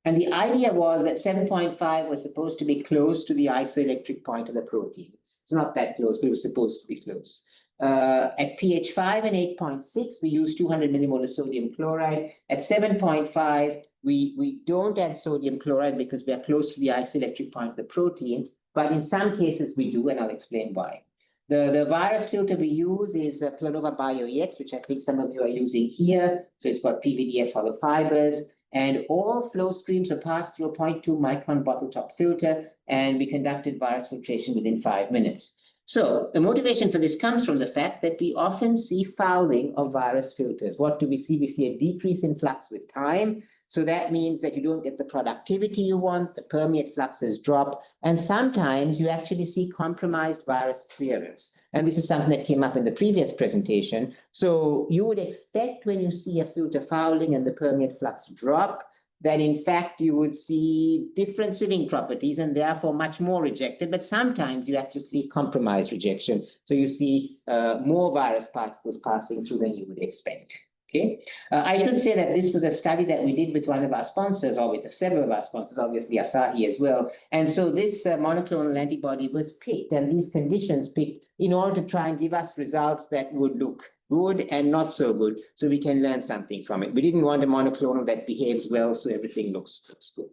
And the idea was that 7.5 was supposed to be close to the isoelectric point of the protein. It's not that close, but it was supposed to be close. At pH 5 and 8.6, we use 200 millimolar sodium chloride. At 7.5, we don't add sodium chloride because we are close to the isoelectric point of the protein, but in some cases we do, and I'll explain why. The virus filter we use is Planova BioEX, which I think some of you are using here. So it's got PVDF hollow fibers, and all flow streams are passed through a 0.2 micron bottle top filter, and we conducted virus filtration within 5 minutes. So the motivation for this comes from the fact that we often see fouling of virus filters. What do we see? We see a decrease in flux with time. So that means that you don't get the productivity you want, the permeate fluxes drop, and sometimes you actually see compromised virus clearance. And this is something that came up in the previous presentation. So you would expect, when you see a filter fouling and the permeate flux drop, that in fact you would see different sieving properties and therefore much more rejected, but sometimes you actually see compromised rejection. So you see more virus particles passing through than you would expect. Okay, I should say that this was a study that we did with one of our sponsors, or with several of our sponsors, obviously Asahi as well. And so this monoclonal antibody was picked, and these conditions picked in order to try and give us results that would look good and not so good, so we can learn something from it. We didn't want a monoclonal that behaves well, so everything looks good.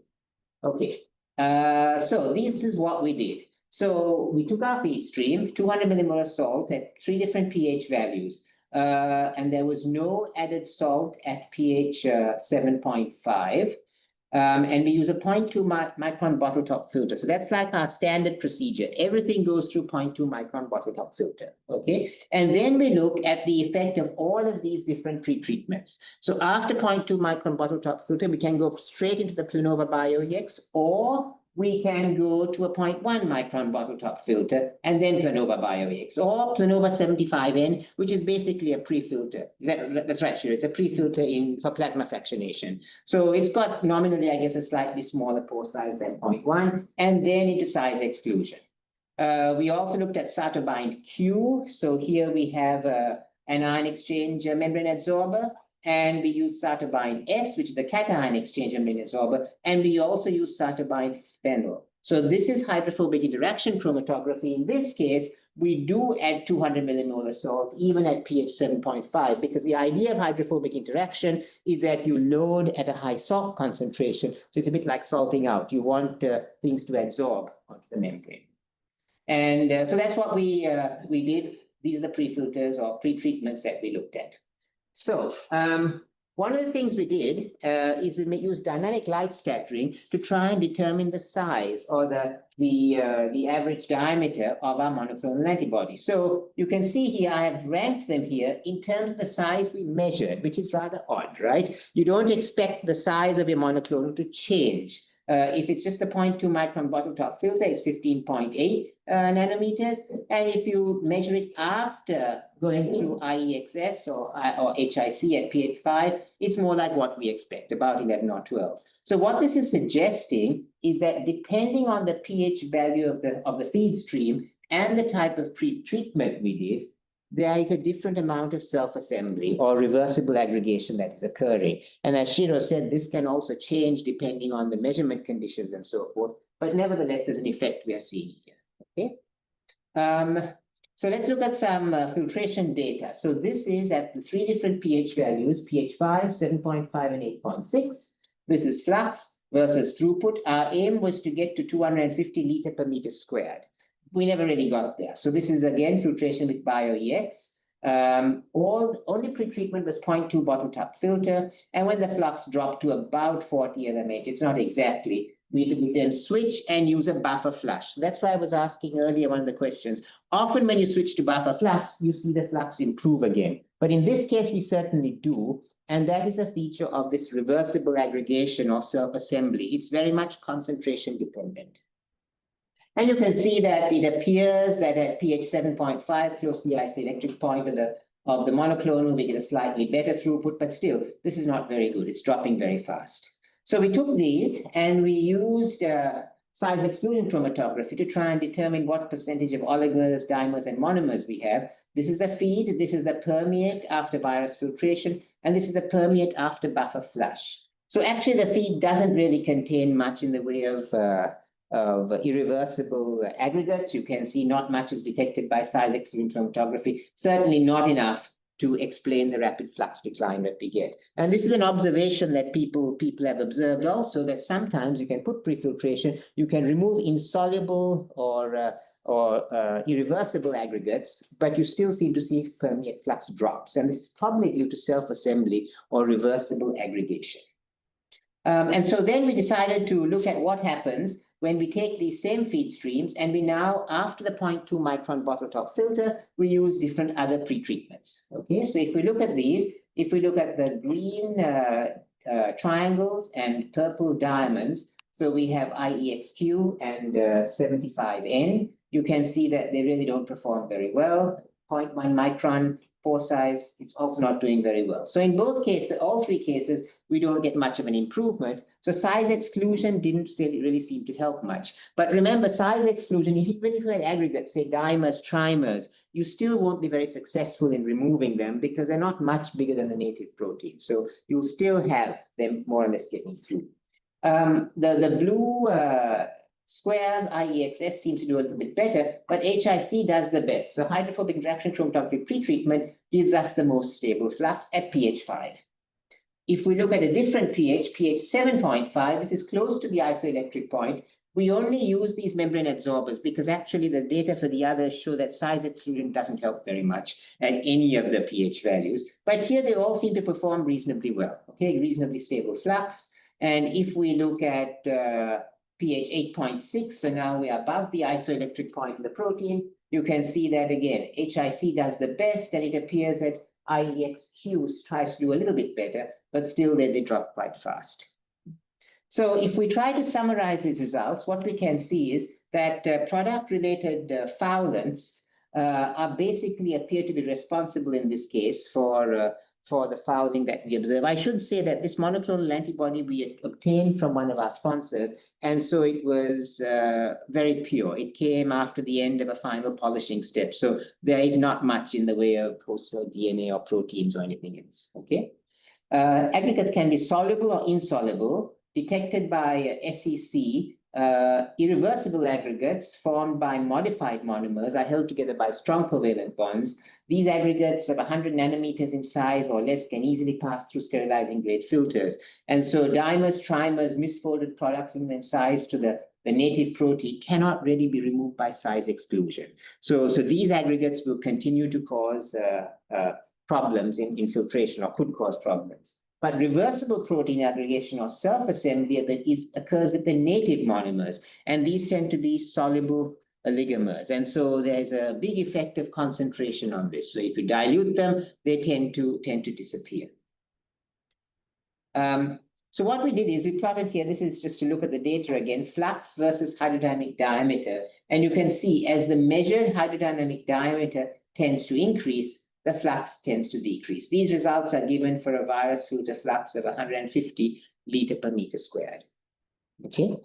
Okay. So this is what we did. So we took our feed stream, 200 millimolar salt at 3 different pH values. And there was no added salt at pH 7.5. And we use a 0.2 micron bottle top filter. So that's like our standard procedure. Everything goes through 0.2 micron bottle top filter, okay? And then we look at the effect of all of these different pretreatments. So after 0.2 micron bottle top filter, we can go straight into the Planova BioEX, or we can go to a 0.1 micron bottle top filter and then Planova BioEX, or Planova 75N, which is basically a pre-filter. That's right, sure. It's a pre-filter for plasma fractionation. So it's got nominally, I guess, a slightly smaller pore size than 0.1, and then into size exclusion. We also looked at cytobind Q. So here we have an ion exchange membrane adsorber. And we use cytobind S, which is a cation exchange membrane adsorber, and we also use cytobind phenol. So this is hydrophobic interaction chromatography. In this case, we do add 200 millimolar salt, even at pH 7.5, because the idea of hydrophobic interaction is that you load at a high salt concentration. So it's a bit like salting out. You want things to absorb onto the membrane. And so that's what we did. These are the pre-filters or pre-treatments that we looked at. So one of the things we did is we used dynamic light scattering to try and determine the size or the average diameter of our monoclonal antibody. So you can see here, I have ranked them here in terms of the size we measured, which is rather odd, right? You don't expect the size of your monoclonal to change. If it's just a 0.2 micron bottle top filter, it's 15.8 nanometers. And if you measure it after going through IEXS or HIC at pH 5, it's more like what we expect, about 11 or 12. So what this is suggesting is that depending on the pH value of the feed stream and the type of pre-treatment we did, there is a different amount of self-assembly or reversible aggregation that is occurring. And as Shiro said, this can also change depending on the measurement conditions and so forth. But nevertheless, there's an effect we are seeing here. Okay. So let's look at some filtration data. So this is at the 3 different pH values, pH 5, 7.5, and 8.6. This is flux versus throughput. Our aim was to get to 250 liter per meter squared. We never really got there. So this is again filtration with BioEX. Only pretreatment was 0.2 bottle top filter. And when the flux dropped to about 40 LMH, it's not exactly, we then switch and use a buffer flush. So that's why I was asking earlier one of the questions. Often when you switch to buffer flux, you see the flux improve again. But in this case, we certainly do. And that is a feature of this reversible aggregation or self-assembly. It's very much concentration dependent. And you can see that it appears that at pH 7.5, close to the isoelectric point of the monoclonal, we get a slightly better throughput, but still, this is not very good. It's dropping very fast. So we took these and we used size exclusion chromatography to try and determine what percentage of oligomers, dimers, and monomers we have. This is the feed, this is the permeate after virus filtration, and this is the permeate after buffer flush. So actually, the feed doesn't really contain much in the way of irreversible aggregates. You can see not much is detected by size exclusion chromatography, certainly not enough to explain the rapid flux decline that we get. And this is an observation that people have observed also, that sometimes you can put prefiltration, you can remove insoluble or irreversible aggregates, but you still seem to see permeate flux drops. And this is probably due to self-assembly or reversible aggregation. And so then we decided to look at what happens when we take these same feed streams and we now, after the 0.2 micron bottle top filter, we use different other pretreatments. Okay, so if we look at these, if we look at the green triangles and purple diamonds, so we have IEXQ and 75N, you can see that they really don't perform very well. 0.1 micron pore size, it's also not doing very well. So in both cases, all 3 cases, we don't get much of an improvement. So size exclusion didn't really seem to help much. But remember, size exclusion, even if you had aggregates, say dimers, trimers, you still won't be very successful in removing them because they're not much bigger than the native protein. So you'll still have them more or less getting through. The blue squares, IEXS seems to do a little bit better, but HIC does the best. So hydrophobic interaction chromatography pretreatment gives us the most stable flux at pH 5. If we look at a different pH, pH 7.5, this is close to the isoelectric point. We only use these membrane adsorbers because actually the data for the others show that size exclusion doesn't help very much at any of the pH values. But here they all seem to perform reasonably well, okay, reasonably stable flux. And if we look at pH 8.6, so now we are above the isoelectric point of the protein, you can see that again, HIC does the best, and it appears that IEXQ tries to do a little bit better, but still they drop quite fast. So if we try to summarize these results, what we can see is that product-related foulants are basically appear to be responsible in this case for the fouling that we observe. I should say that this monoclonal antibody we obtained from one of our sponsors, and so it was very pure. It came after the end of a final polishing step, so there is not much in the way of post-cell DNA or proteins or anything else, okay? Aggregates can be soluble or insoluble, detected by SEC. Irreversible aggregates formed by modified monomers are held together by strong covalent bonds. These aggregates of 100 nanometers in size or less can easily pass through sterilizing grade filters. And so dimers, trimers, misfolded products in size to the native protein cannot really be removed by size exclusion. So these aggregates will continue to cause problems in filtration, or could cause problems. But reversible protein aggregation or self-assembly occurs with the native monomers, and these tend to be soluble oligomers. And so there's a big effect of concentration on this. So if you dilute them, they tend to disappear. So what we did is we plotted here, this is just to look at the data again, flux versus hydrodynamic diameter. And you can see as the measured hydrodynamic diameter tends to increase, the flux tends to decrease. These results are given for a virus filter flux of 150 liter per meter squared. Okay.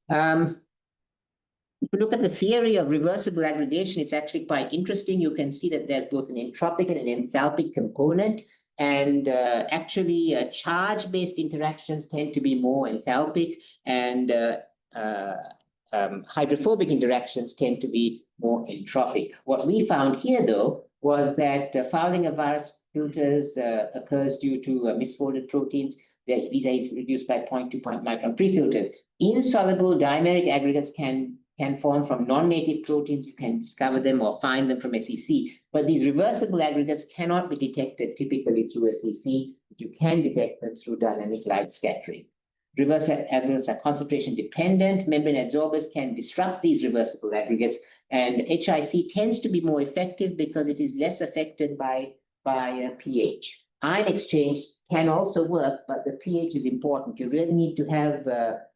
If you look at the theory of reversible aggregation, it's actually quite interesting. You can see that there's both an entropic and an enthalpic component. And actually, charge-based interactions tend to be more enthalpic, and hydrophobic interactions tend to be more entropic. What we found here, though, was that fouling of virus filters occurs due to misfolded proteins. These are reduced by 0.2 micron pre-filters. Insoluble dimeric aggregates can form from non-native proteins. You can discover them or find them from SEC. But these reversible aggregates cannot be detected typically through SEC. You can detect them through dynamic light scattering. Reversible aggregates are concentration dependent. Membrane adsorbers can disrupt these reversible aggregates, and HIC tends to be more effective because it is less affected by pH. Ion exchange can also work, but the pH is important. You really need to have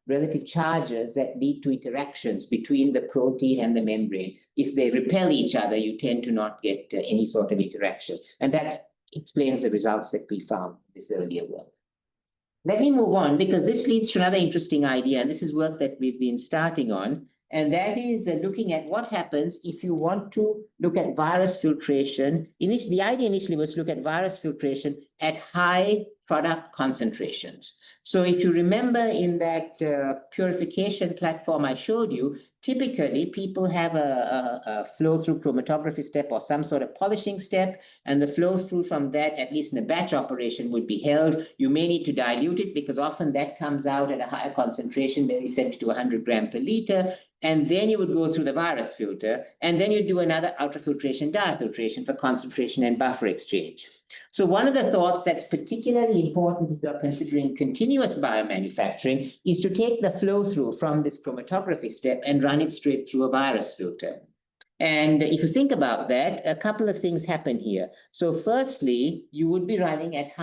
relative charges that lead to interactions between the protein and the membrane. If they repel each other, you tend to not get any sort of interaction. And that explains the results that we found in this earlier work. Let me move on, because this leads to another interesting idea, and this is work that we've been starting on, and that is looking at what happens if you want to look at virus filtration. The idea initially was to look at virus filtration at high product concentrations. So if you remember in that purification platform I showed you, typically people have a flow-through chromatography step or some sort of polishing step, and the flow-through from that, at least in a batch operation, would be held. You may need to dilute it because often that comes out at a higher concentration, maybe 70 to 100 grams per liter. And then you would go through the virus filter, and then you do another ultrafiltration, diafiltration for concentration and buffer exchange. So one of the thoughts that's particularly important if you're considering continuous biomanufacturing is to take the flow through from this chromatography step and run it straight through a virus filter. And if you think about that, a couple of things happen here. So firstly, you would be running at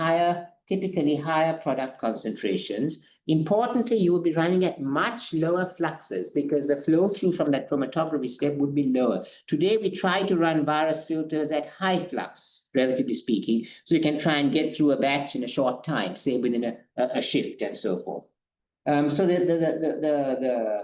typically higher product concentrations. Importantly, you would be running at much lower fluxes because the flow through from that chromatography step would be lower. Today, we try to run virus filters at high flux, relatively speaking, so you can try and get through a batch in a short time, say within a shift and so forth. So the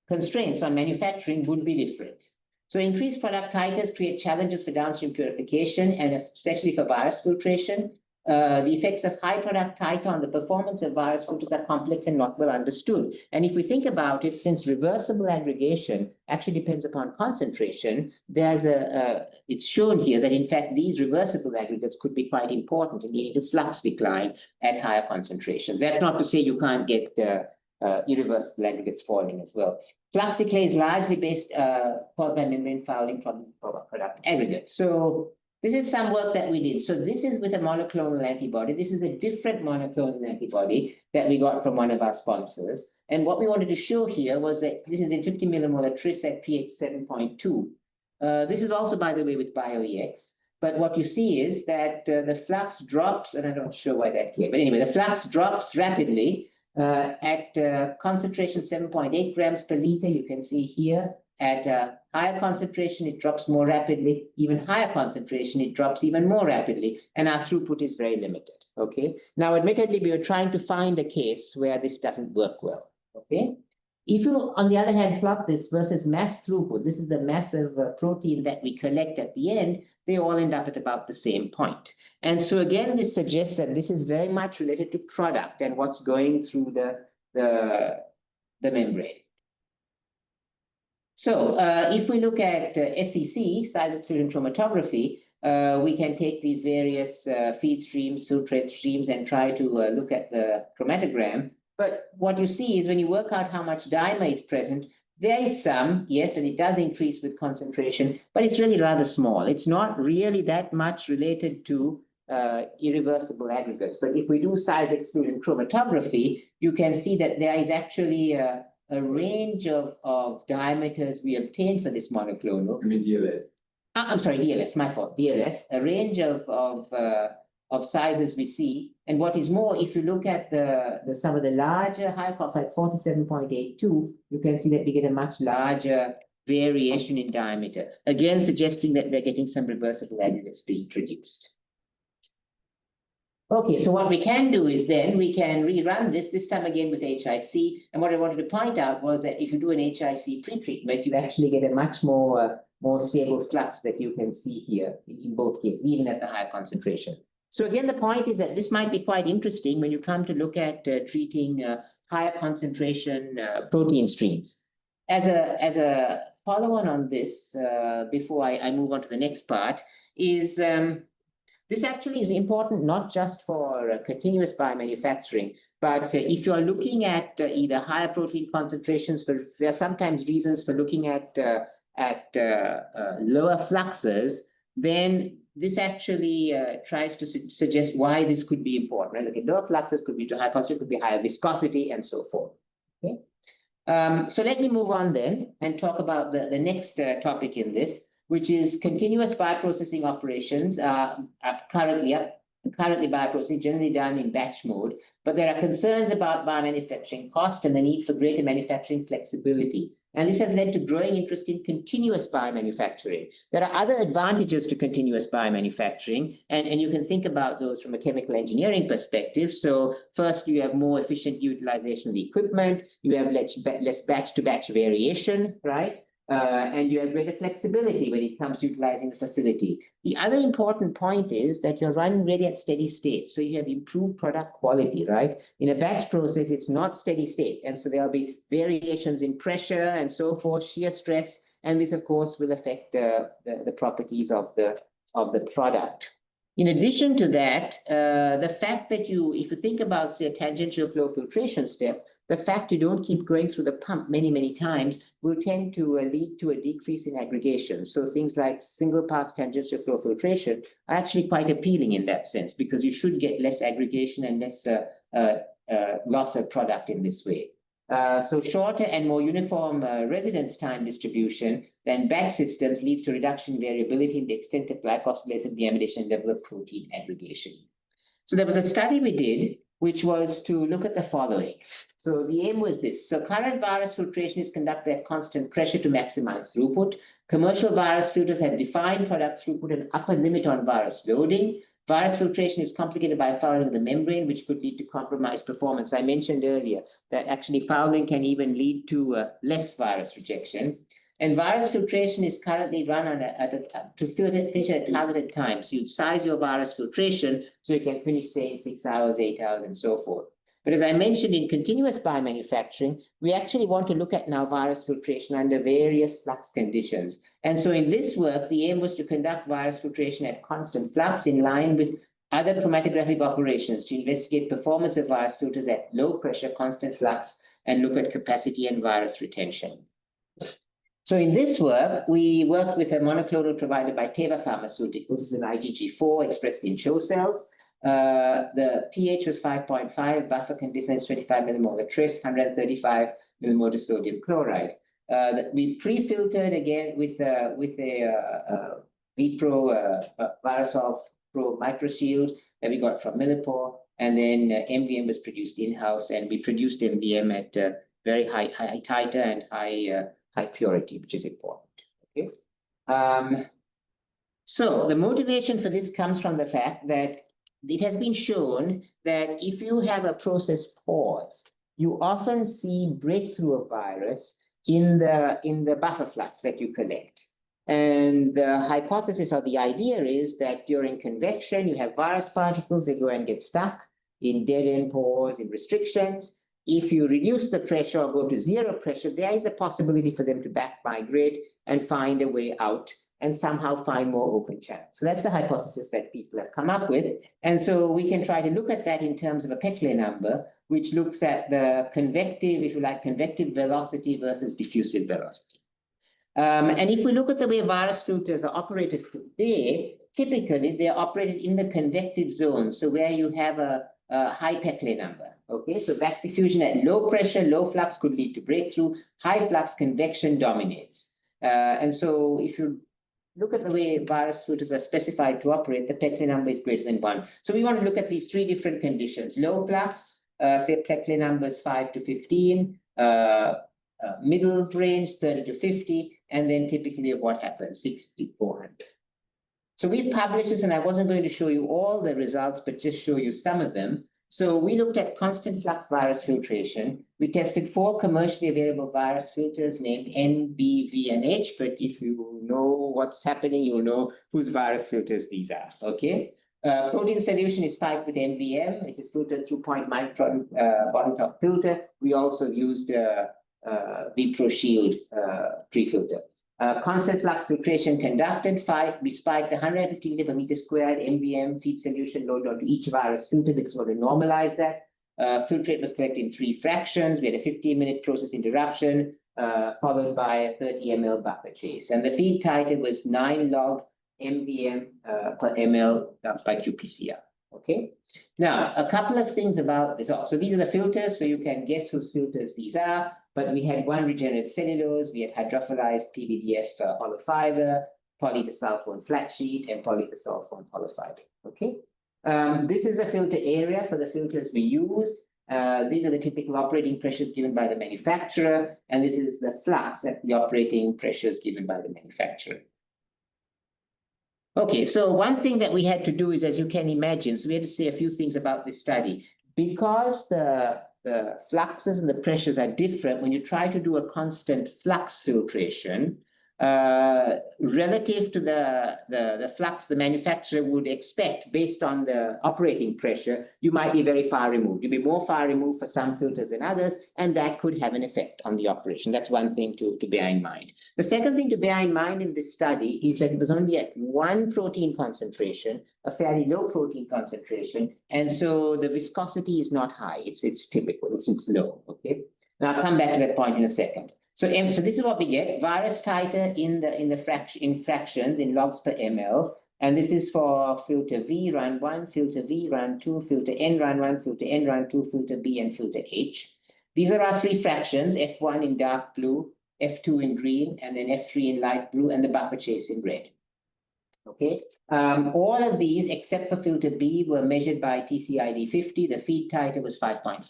constraints on manufacturing would be different. So increased product titers create challenges for downstream purification and especially for virus filtration. The effects of high product titer on the performance of virus filters are complex and not well understood. And if we think about it, since reversible aggregation actually depends upon concentration, it's shown here that in fact these reversible aggregates could be quite important in leading to flux decline at higher concentrations. That's not to say you can't get irreversible aggregates falling as well. Flux decay is largely caused by membrane fouling from product aggregates. So this is some work that we did. So this is with a monoclonal antibody. This is a different monoclonal antibody that we got from one of our sponsors. And what we wanted to show here was that this is in 50 millimolar tris at pH 7.2. This is also, by the way, with BioEX. But what you see is that the flux drops, and I'm not sure why that came, but anyway, the flux drops rapidly at concentration 7.8 grams per liter. You can see here at a higher concentration, it drops more rapidly. Even higher concentration, it drops even more rapidly. And our throughput is very limited. Okay. Now, admittedly, we are trying to find a case where this doesn't work well. Okay. If you, on the other hand, plot this versus mass throughput, this is the mass of protein that we collect at the end, they all end up at about the same point. And so again, this suggests that this is very much related to product and what's going through the membrane. So if we look at SEC, size exclusion chromatography, we can take these various feed streams, filtrate streams, and try to look at the chromatogram. But what you see is when you work out how much dimer is present, there is some, yes, and it does increase with concentration, but it's really rather small. It's not really that much related to irreversible aggregates. But if we do size exclusion chromatography, you can see that there is actually a range of diameters we obtained for this monoclonal. I mean DLS. I'm sorry, DLS, my fault, DLS, a range of sizes we see. And what is more, if you look at some of the larger high cost, like 47.82, you can see that we get a much larger variation in diameter, again suggesting that we're getting some reversible aggregates being produced. Okay, so what we can do is then we can rerun this time again with HIC. And what I wanted to point out was that if you do an HIC pretreatment, you actually get a much more stable flux that you can see here in both cases, even at the higher concentration. So again, the point is that this might be quite interesting when you come to look at treating higher concentration protein streams. As a follow-on this, before I move on to the next part, is this actually is important not just for continuous biomanufacturing, but if you are looking at either higher protein concentrations, there are sometimes reasons for looking at lower fluxes, then this actually tries to suggest why this could be important. Right? Okay, lower fluxes could be to high concentration, could be higher viscosity, and so forth. Okay. So let me move on then and talk about the next topic in this, which is continuous bioprocessing operations are currently bioprocessing, generally done in batch mode, but there are concerns about biomanufacturing cost and the need for greater manufacturing flexibility. And this has led to growing interest in continuous biomanufacturing. There are other advantages to continuous biomanufacturing, and you can think about those from a chemical engineering perspective. So first, you have more efficient utilization of the equipment, you have less batch-to-batch variation, right? And you have greater flexibility when it comes to utilizing the facility. The other important point is that you're running really at steady state. So you have improved product quality, right? In a batch process, it's not steady state. And so there'll be variations in pressure and so forth, shear stress. And this, of course, will affect the properties of the product. In addition to that, the fact that if you think about, say, a tangential flow filtration step, the fact you don't keep going through the pump many, many times will tend to lead to a decrease in aggregation. So things like single pass tangential flow filtration are actually quite appealing in that sense, because you should get less aggregation and less loss of product in this way. So shorter and more uniform residence time distribution than batch systems leads to reduction in variability in the extent of glycosylation deamidation level of protein aggregation. So there was a study we did, which was to look at the following. So the aim was this. So current virus filtration is conducted at constant pressure to maximize throughput. Commercial virus filters have defined product throughput and upper limit on virus loading. Virus filtration is complicated by fouling of the membrane, which could lead to compromised performance. I mentioned earlier that actually fouling can even lead to less virus rejection. And virus filtration is currently run to finish at a targeted time. So you'd size your virus filtration so you can finish, say, in 6 hours, 8 hours, and so forth. But as I mentioned, in continuous biomanufacturing, we actually want to look at now virus filtration under various flux conditions. And so in this work, the aim was to conduct virus filtration at constant flux in line with other chromatographic operations to investigate performance of virus filters at low pressure, constant flux, and look at capacity and virus retention. So in this work, we worked with a monoclonal provided by Teva Pharmaceuticals. This is an IgG4 expressed in CHO cells. The pH was 5.5, buffer conditions 25 millimolar tris, 135 millimolar sodium chloride. We pre-filtered again with a Vipro Virusol Pro microshield that we got from Millipore, and then MVM was produced in-house, and we produced MVM at very high titer and high purity, which is important. Okay. So the motivation for this comes from the fact that it has been shown that if you have a process paused, you often see breakthrough of virus in the buffer flux that you collect. And the hypothesis or the idea is that during convection, you have virus particles, they go and get stuck in dead-end pores, in restrictions. If you reduce the pressure or go to zero pressure, there is a possibility for them to back migrate and find a way out and somehow find more open channels. So that's the hypothesis that people have come up with. And so we can try to look at that in terms of a Peclet number, which looks at the convective, if you like, convective velocity versus diffusive velocity. And if we look at the way virus filters are operated today, typically they're operated in the convective zone, so where you have a high Peclet number. Okay, so back diffusion at low pressure, low flux could lead to breakthrough. High flux convection dominates. And so if you look at the way virus filters are specified to operate, the Peclet number is greater than 1. So we want to look at these three different conditions. Low flux, say Peclet numbers 5 to 15, middle range 30 to 50, and then typically what happens, 60 to 400. So we've published this, and I wasn't going to show you all the results, but just show you some of them. So we looked at constant flux virus filtration. We tested 4 commercially available virus filters named N, B, V, and H, but if you know what's happening, you'll know whose virus filters these are, okay? Protein solution is spiked with MVM. It is filtered through point micron bottom top filter. We also used Vipro Shield pre-filter. Constant flux filtration conducted. We spiked 150 liter per meter squared MVM feed solution loaded onto each virus filter because we want to normalize that. Filtrate was collected in 3 fractions. We had a 15-minute process interruption followed by a 30 ml buffer chase. And the feed titer was 9 log MVM per ml by qPCR. Okay. Now, a couple of things about this. So these are the filters, so you can guess whose filters these are. But we had 1 regenerate cellulose, we had hydrophilized PVDF hollow fiber, polyethersulfone flat sheet, and polyethersulfone hollow fiber. Okay. This is a filter area for the filters we use. These are the typical operating pressures given by the manufacturer, and this is the flux at the operating pressures given by the manufacturer. Okay, so one thing that we had to do is, as you can imagine, so we had to say a few things about this study. Because the fluxes and the pressures are different, when you try to do a constant flux filtration, relative to the flux the manufacturer would expect based on the operating pressure, you might be very far removed. You'll be more far removed for some filters than others, and that could have an effect on the operation. That's one thing to bear in mind. The second thing to bear in mind in this study is that it was only at 1 protein concentration, a fairly low protein concentration, and so the viscosity is not high. It's typical, it's low, okay? Now I'll come back to that point in a second. So this is what we get: virus titer in fractions in logs per ml, and this is for filter V run 1, filter V run 2, filter N run 1, filter N run 2, filter B, and filter H. These are our 3 fractions: F1 in dark blue, F2 in green, and then F3 in light blue, and the buffer chase in red. Okay. All of these, except for filter B, were measured by TCID50. The feed titer was 5.5.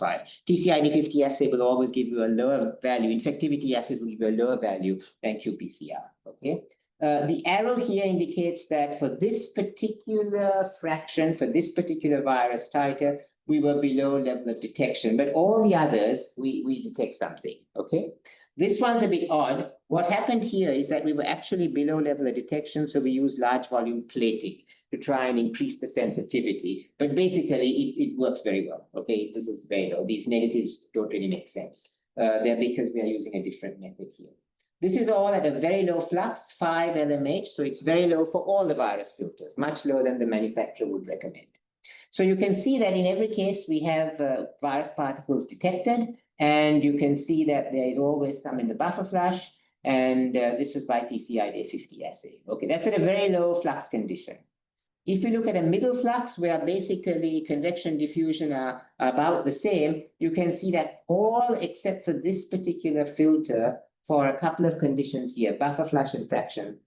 TCID50 assay will always give you a lower value. Infectivity assays will give you a lower value than qPCR. Okay. The arrow here indicates that for this particular fraction, for this particular virus titer, we were below level of detection. But all the others, we detect something. Okay. This one's a bit odd. What happened here is that we were actually below level of detection, so we used large volume plating to try and increase the sensitivity. But basically, it works very well. Okay, this is very low. These negatives don't really make sense. They're because we are using a different method here. This is all at a very low flux, 5 LMH, so it's very low for all the virus filters, much lower than the manufacturer would recommend. So you can see that in every case, we have virus particles detected, And you can see that there is always some in the buffer flush. And this was by TCI day 50 assay. Okay, that's at a very low flux condition. If you look at a middle flux where basically convection diffusion are about the same, you can see that all except for this particular filter for a couple of conditions here, buffer flush and fraction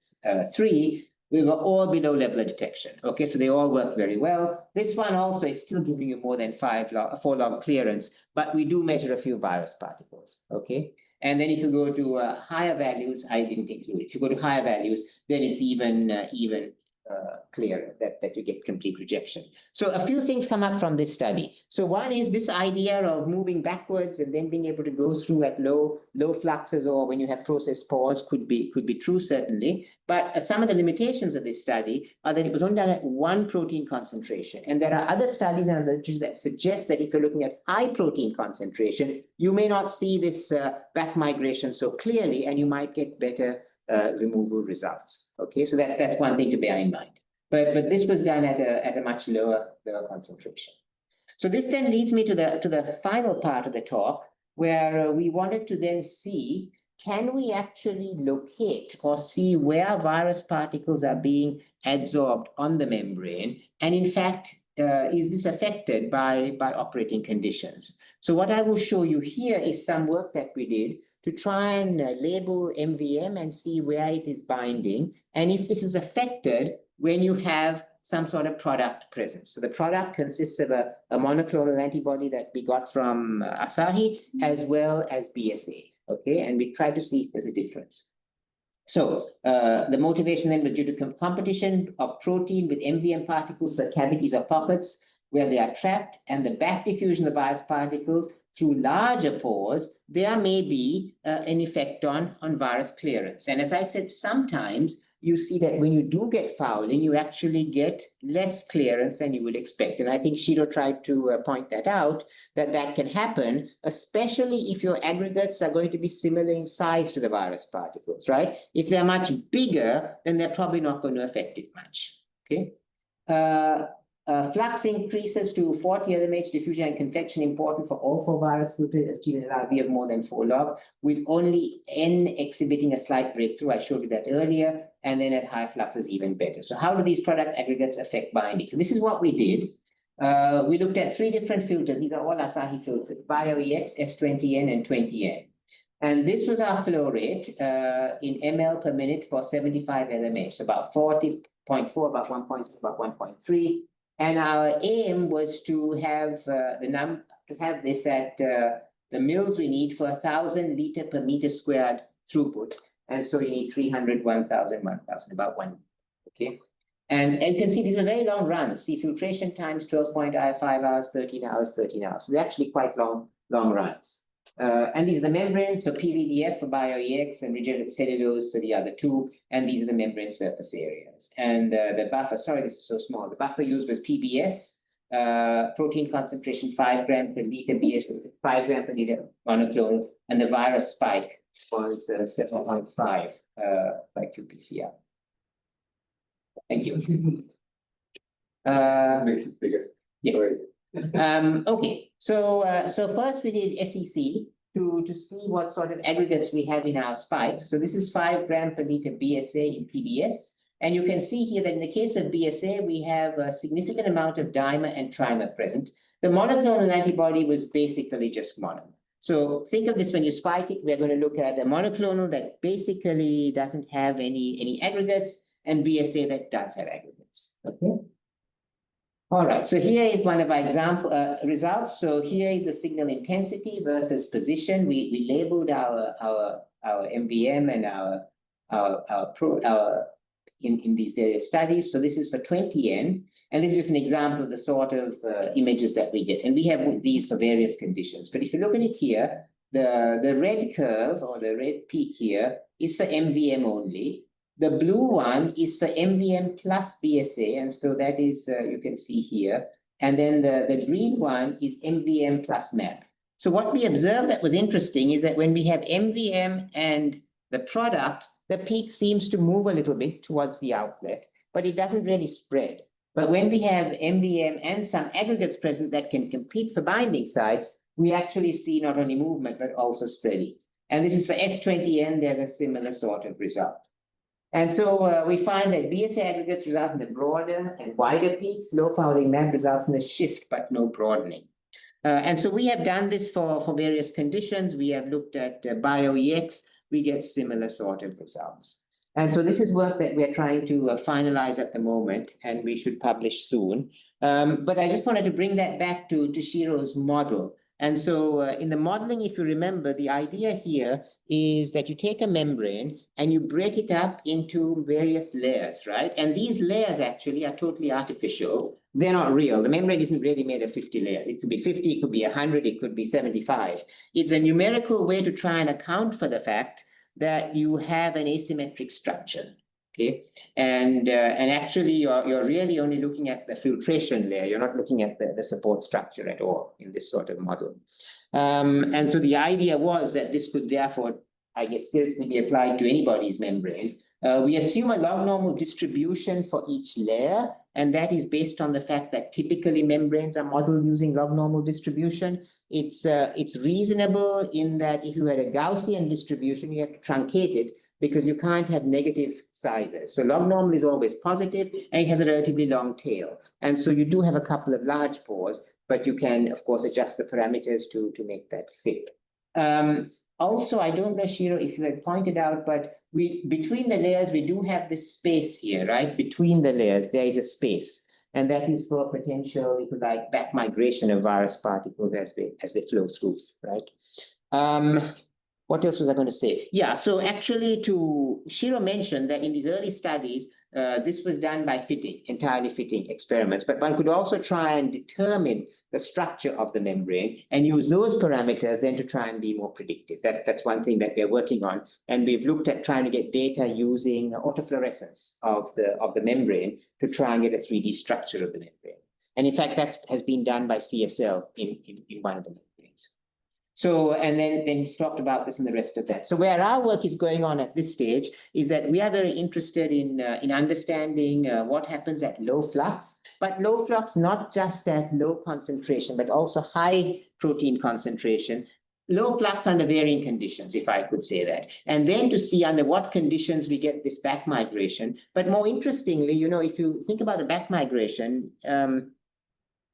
3, we were all below level of detection. Okay, so they all work very well. This one also is still giving you more than 4 log clearance, but we do measure a few virus particles. Okay. And then if you go to higher values, I didn't include it. If you go to higher values, then it's even clearer that you get complete rejection. So a few things come up from this study. So one is this idea of moving backwards and then being able to go through at low fluxes, or when you have process pause, could be true, certainly. But some of the limitations of this study are that it was only done at 1 protein concentration. And there are other studies and literature that suggest that if you're looking at high protein concentration, you may not see this back migration so clearly, and you might get better removal results. Okay, so that's one thing to bear in mind. But this was done at a much lower concentration. So this then leads me to the final part of the talk, where we wanted to then see, can we actually locate or see where virus particles are being adsorbed on the membrane? And in fact, is this affected by operating conditions? So what I will show you here is some work that we did to try and label MVM and see where it is binding, and if this is affected when you have some sort of product present. So the product consists of a monoclonal antibody that we got from Asahi, as well as BSA. Okay, and we tried to see if there's a difference. So the motivation then was due to competition of protein with MVM particles for cavities or pockets where they are trapped, and the back diffusion of virus particles through larger pores. There may be an effect on virus clearance. And as I said, sometimes you see that when you do get fouling, you actually get less clearance than you would expect. And I think Shiro tried to point that out, that can happen, especially if your aggregates are going to be similar in size to the virus particles, right? If they're much bigger, then they're probably not going to affect it much, okay? Flux increases to 40 LMH, diffusion and convection important for all 4 virus filters, as G and RV have more than 4 log, with only N exhibiting a slight breakthrough. I showed you that earlier. And then at high flux is even better. So how do these product aggregates affect binding? So this is what we did. We looked at 3 different filters. These are all Asahi filters, BioEX, S20N, and 20N. And this was our flow rate in ml per minute for 75 LMH, about 40.4, about 1.2, about 1.3. And our aim was to have this at the mils we need for 1,000 liter per meter squared throughput. And so you need 300, 1,000, 1,000, about 1. Okay. And you can see these are very long runs. See, filtration times 12.5 hours, 13 hours, 13 hours. So they're actually quite long runs. And these are the membranes, so PVDF for BioEX and regenerative cellulose for the other 2. And these are the membrane surface areas. And the buffer, sorry, this is so small. The buffer used was PBS, protein concentration 5 gram per liter, BS 5 gram per liter monoclonal, and the virus spike was 7.5 by qPCR. Thank you. Makes it bigger. Yeah. Sorry. Okay, so first we did SEC to see what sort of aggregates we have in our spikes. So this is 5 gram per liter BSA in PBS. And you can see here that in the case of BSA, we have a significant amount of dimer and trimer present. The monoclonal antibody was basically just mono. So think of this when you spike it, we're going to look at a monoclonal that basically doesn't have any aggregates, and BSA that does have aggregates. Okay. All right, so here is one of our example results. So here is the signal intensity versus position. We labeled our MVM and our in these various studies. So this is for 20N, and this is just an example of the sort of images that we get. And we have these for various conditions. But if you look at it here, the red curve or the red peak here is for MVM only. The blue one is for MVM plus BSA, and so that is, you can see here. And then the green one is MVM plus MAP. So what we observed that was interesting is that when we have MVM and the product, the peak seems to move a little bit towards the outlet, but it doesn't really spread. But when we have MVM and some aggregates present that can compete for binding sites, we actually see not only movement, but also spreading. And this is for S20N, there's a similar sort of result. And so we find that BSA aggregates result in the broader and wider peaks. Low fouling MAB results in a shift, but no broadening. And so we have done this for various conditions. We have looked at BioEX. We get similar sort of results. And so this is work that we're trying to finalize at the moment, and we should publish soon. But I just wanted to bring that back to Shiro's model. And so in the modeling, if you remember, the idea here is that you take a membrane and you break it up into various layers, right? And these layers actually are totally artificial. They're not real. The membrane isn't really made of 50 layers. It could be 50, it could be 100, it could be 75. It's a numerical way to try and account for the fact that you have an asymmetric structure. Okay, and actually you're really only looking at the filtration layer. You're not looking at the support structure at all in this sort of model. And so the idea was that this could therefore, I guess, seriously be applied to anybody's membrane. We assume a log normal distribution for each layer, and that is based on the fact that typically membranes are modeled using log normal distribution. It's reasonable in that if you had a Gaussian distribution, you have to truncate it, because you can't have negative sizes. So log normal is always positive, and it has a relatively long tail. And so you do have a couple of large pores, but you can, of course, adjust the parameters to make that fit. Also, I don't know, Shiro, if you had pointed out, but between the layers, we do have this space here, right? Between the layers, there is a space. And that is for potential, if you like, back migration of virus particles as they flow through, right? What else was I going to say? Yeah, so actually Shiro mentioned that in these early studies, this was done by entirely fitting experiments, but one could also try and determine the structure of the membrane and use those parameters then to try and be more predictive. That's one thing that we're working on. And we've looked at trying to get data using autofluorescence of the membrane to try and get a 3D structure of the membrane. And in fact, that has been done by CSL in one of the membranes. So, and then he's talked about this in the rest of that. So where our work is going on at this stage is that we are very interested in understanding what happens at low flux, but low flux not just at low concentration, but also high protein concentration, low flux under varying conditions, if I could say that. And then to see under what conditions we get this back migration. But more interestingly, you know, if you think about the back migration,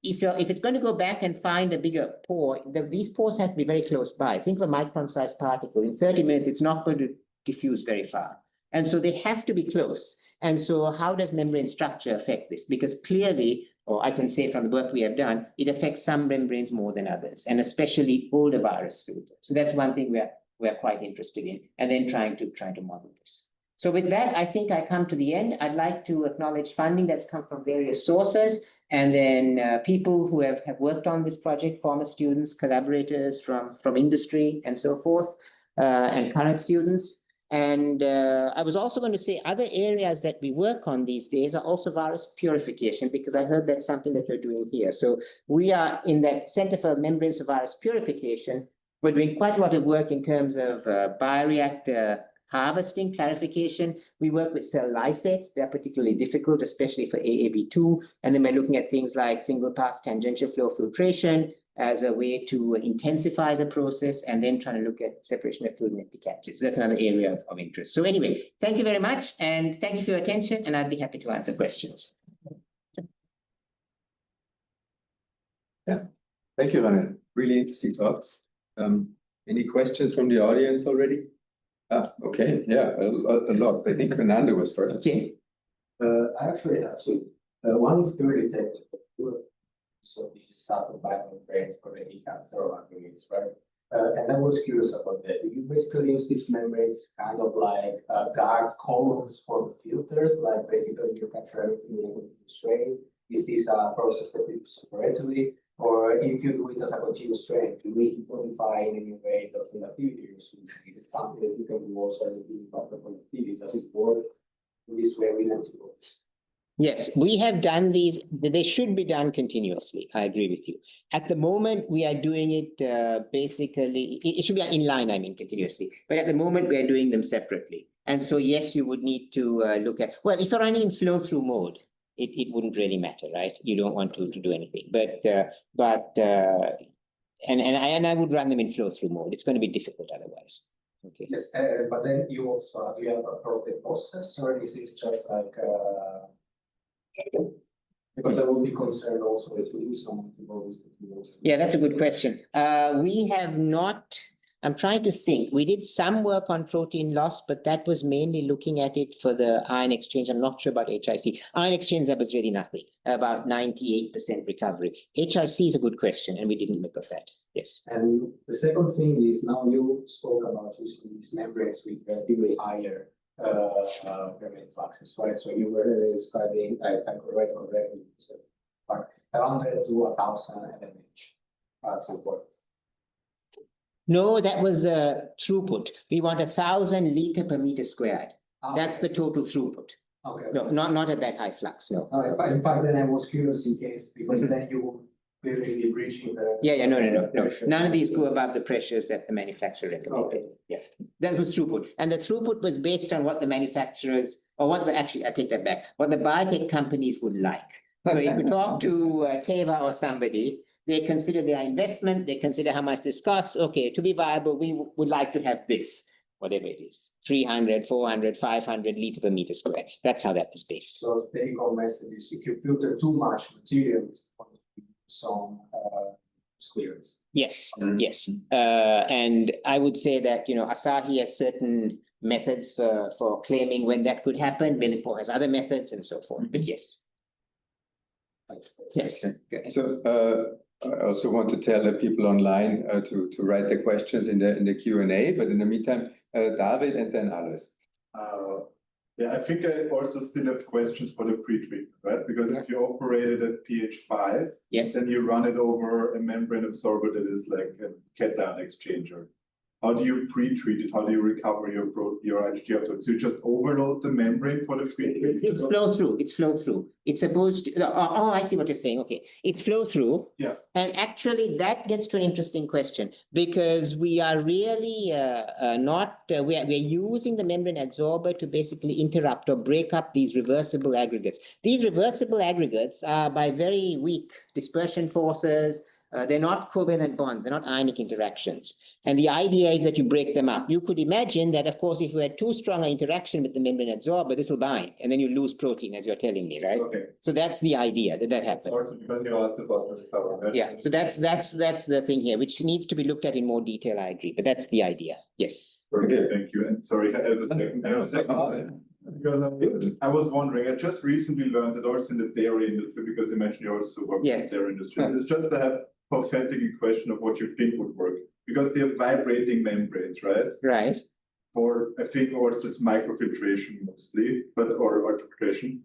if it's going to go back and find a bigger pore, these pores have to be very close by. Think of a micron-sized particle. In 30 minutes, it's not going to diffuse very far. And so they have to be close. And so how does membrane structure affect this? Because clearly, or I can say from the work we have done, it affects some membranes more than others, and especially older virus filters. So that's one thing we're quite interested in, and then trying to model this. So with that, I think I come to the end. I'd like to acknowledge funding that's come from various sources, and then people who have worked on this project, former students, collaborators from industry and so forth, and current students. And I was also going to say other areas that we work on these days are also virus purification, because I heard that's something that you're doing here. So we are in that Center for Membranes for Virus Purification. We're doing quite a lot of work in terms of bioreactor harvesting, clarification. We work with cell lysates. They're particularly difficult, especially for AAV2. And then we're looking at things like single pass tangential flow filtration as a way to intensify the process, and then trying to look at separation of fluid and empty capsids. So that's another area of interest. So anyway, thank you very much, and thank you for your attention, and I'd be happy to answer questions. Yeah, thank you, Ranen. Really interesting talk. Any questions from the audience already? Okay, yeah, a lot. I think Fernando was first. Okay. I actually have two. One is purely technical. So these subtle biomembranes for the heat capture aggregates, right? And I was curious about that. Do you basically use these membranes kind of like guard columns for the filters, like basically you capture everything in the strain? Is this a process that you do separately? Or if you do it as a continuous strain, do we modify in any way the conductivity of your solution? Is it something that you can do also in the conductivity? Does it work this way with antibodies? Yes, we have done these. They should be done continuously. I agree with you. At the moment, we are doing it basically, it should be in line, I mean, continuously. But at the moment, we are doing them separately. And so, yes, you would need to look at, well, if you're running in flow-through mode, it wouldn't really matter, right? You don't want to do anything. But And I would run them in flow-through mode. It's going to be difficult otherwise. Okay. Yes, but then you also you have a appropriate process, or is it just like because I would be concerned also that we use some antibodies. Yeah, that's a good question. We have not. I'm trying to think. We did some work on protein loss, but that was mainly looking at it for the ion exchange. I'm not sure about HIC. Ion exchange, that was really nothing, about 98% recovery. HIC is a good question, and we didn't look at that. Yes. And the second thing is now you spoke about using these membranes with relatively higher membrane fluxes, right? So you were describing, if I'm correctly, 100 to 1,000 mmH at some point. No, that was throughput. We want 1,000 liter per meter squared. That's the total throughput. Okay. No, not at that high flux, no. In fact, then I was curious in case, because then you will really be reaching the. Yeah, no. None of these go above the pressures that the manufacturer recommended. Okay. Yeah, that was throughput. And the throughput was based on what the manufacturers, or what the, actually, I take that back, what the biotech companies would like. So if you talk to Teva or somebody, they consider their investment, they consider how much this costs. Okay, to be viable, we would like to have this, whatever it is, 300, 400, 500 liter per meter squared. That's how that was based. So the take-home message is if you filter too much material, it's going to be some clearance. Yes, yes. And I would say that, Asahi has certain methods for claiming when that could happen. Millipore has other methods and so forth, but yes. Yes. Okay. So I also want to tell the people online to write their questions in the Q&A, but in the meantime, David and then Alice. Yeah, I think I also still have questions for the pre-treatment, right? Because if you operate it at pH 5, Yes. then you run it over a membrane absorber that is like a cation exchanger. How do you pre-treat it? How do you recover your IgG afterwards? So you just overload the membrane for the pre-treatment? It's flow through. It's flow through. It's supposed to. Oh, I see what you're saying. Okay, it's flow through. Yeah. And actually, that gets to an interesting question because we are really not. We're using the membrane absorber to basically interrupt or break up these reversible aggregates. These reversible aggregates are by very weak dispersion forces. They're not covalent bonds, they're not ionic interactions. And the idea is that you break them up. You could imagine that, of course, if you had too strong an interaction with the membrane absorber, this will bind, and then you lose protein, as you're telling me, right? Okay. So that's the idea that happens. Also because you asked about the recovery, right? Yeah, so that's the thing here, which needs to be looked at in more detail, I agree, but that's the idea, yes. Okay, thank you. And sorry, I have a second. Because I was wondering, I just recently learned that also in the dairy industry, because you mentioned you also work in the dairy industry, it's just a hypothetical question of what you think would work, because they have vibrating membranes, right? Right. For I think also it's microfiltration mostly, or ultrafiltration.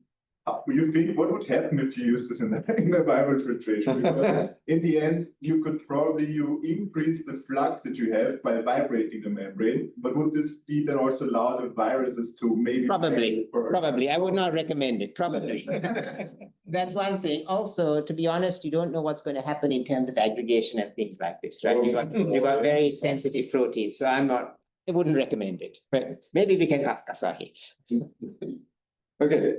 You think what would happen if you use this in the viral filtration? Because in the end, you could probably increase the flux that you have by vibrating the membrane, but would this be then also allow the viruses to maybe Probably. I would not recommend it. Probably. That's one thing. Also, to be honest, you don't know what's going to happen in terms of aggregation and things like this, right? You got very sensitive proteins, so I wouldn't recommend it. But maybe we can ask Asahi. Okay.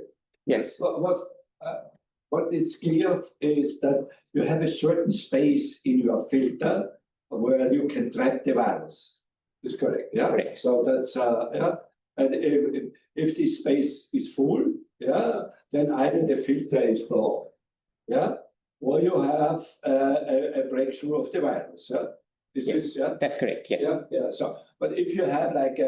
Yes. What is clear is that you have a certain space in your filter where you can trap the virus. Is correct. Yeah. Correct. So that's yeah. And if this space is full, yeah, then either the filter is blocked, yeah, or you have a breakthrough of the virus. Yeah. Yes, that's correct. Yes. Yeah. So, but if you have like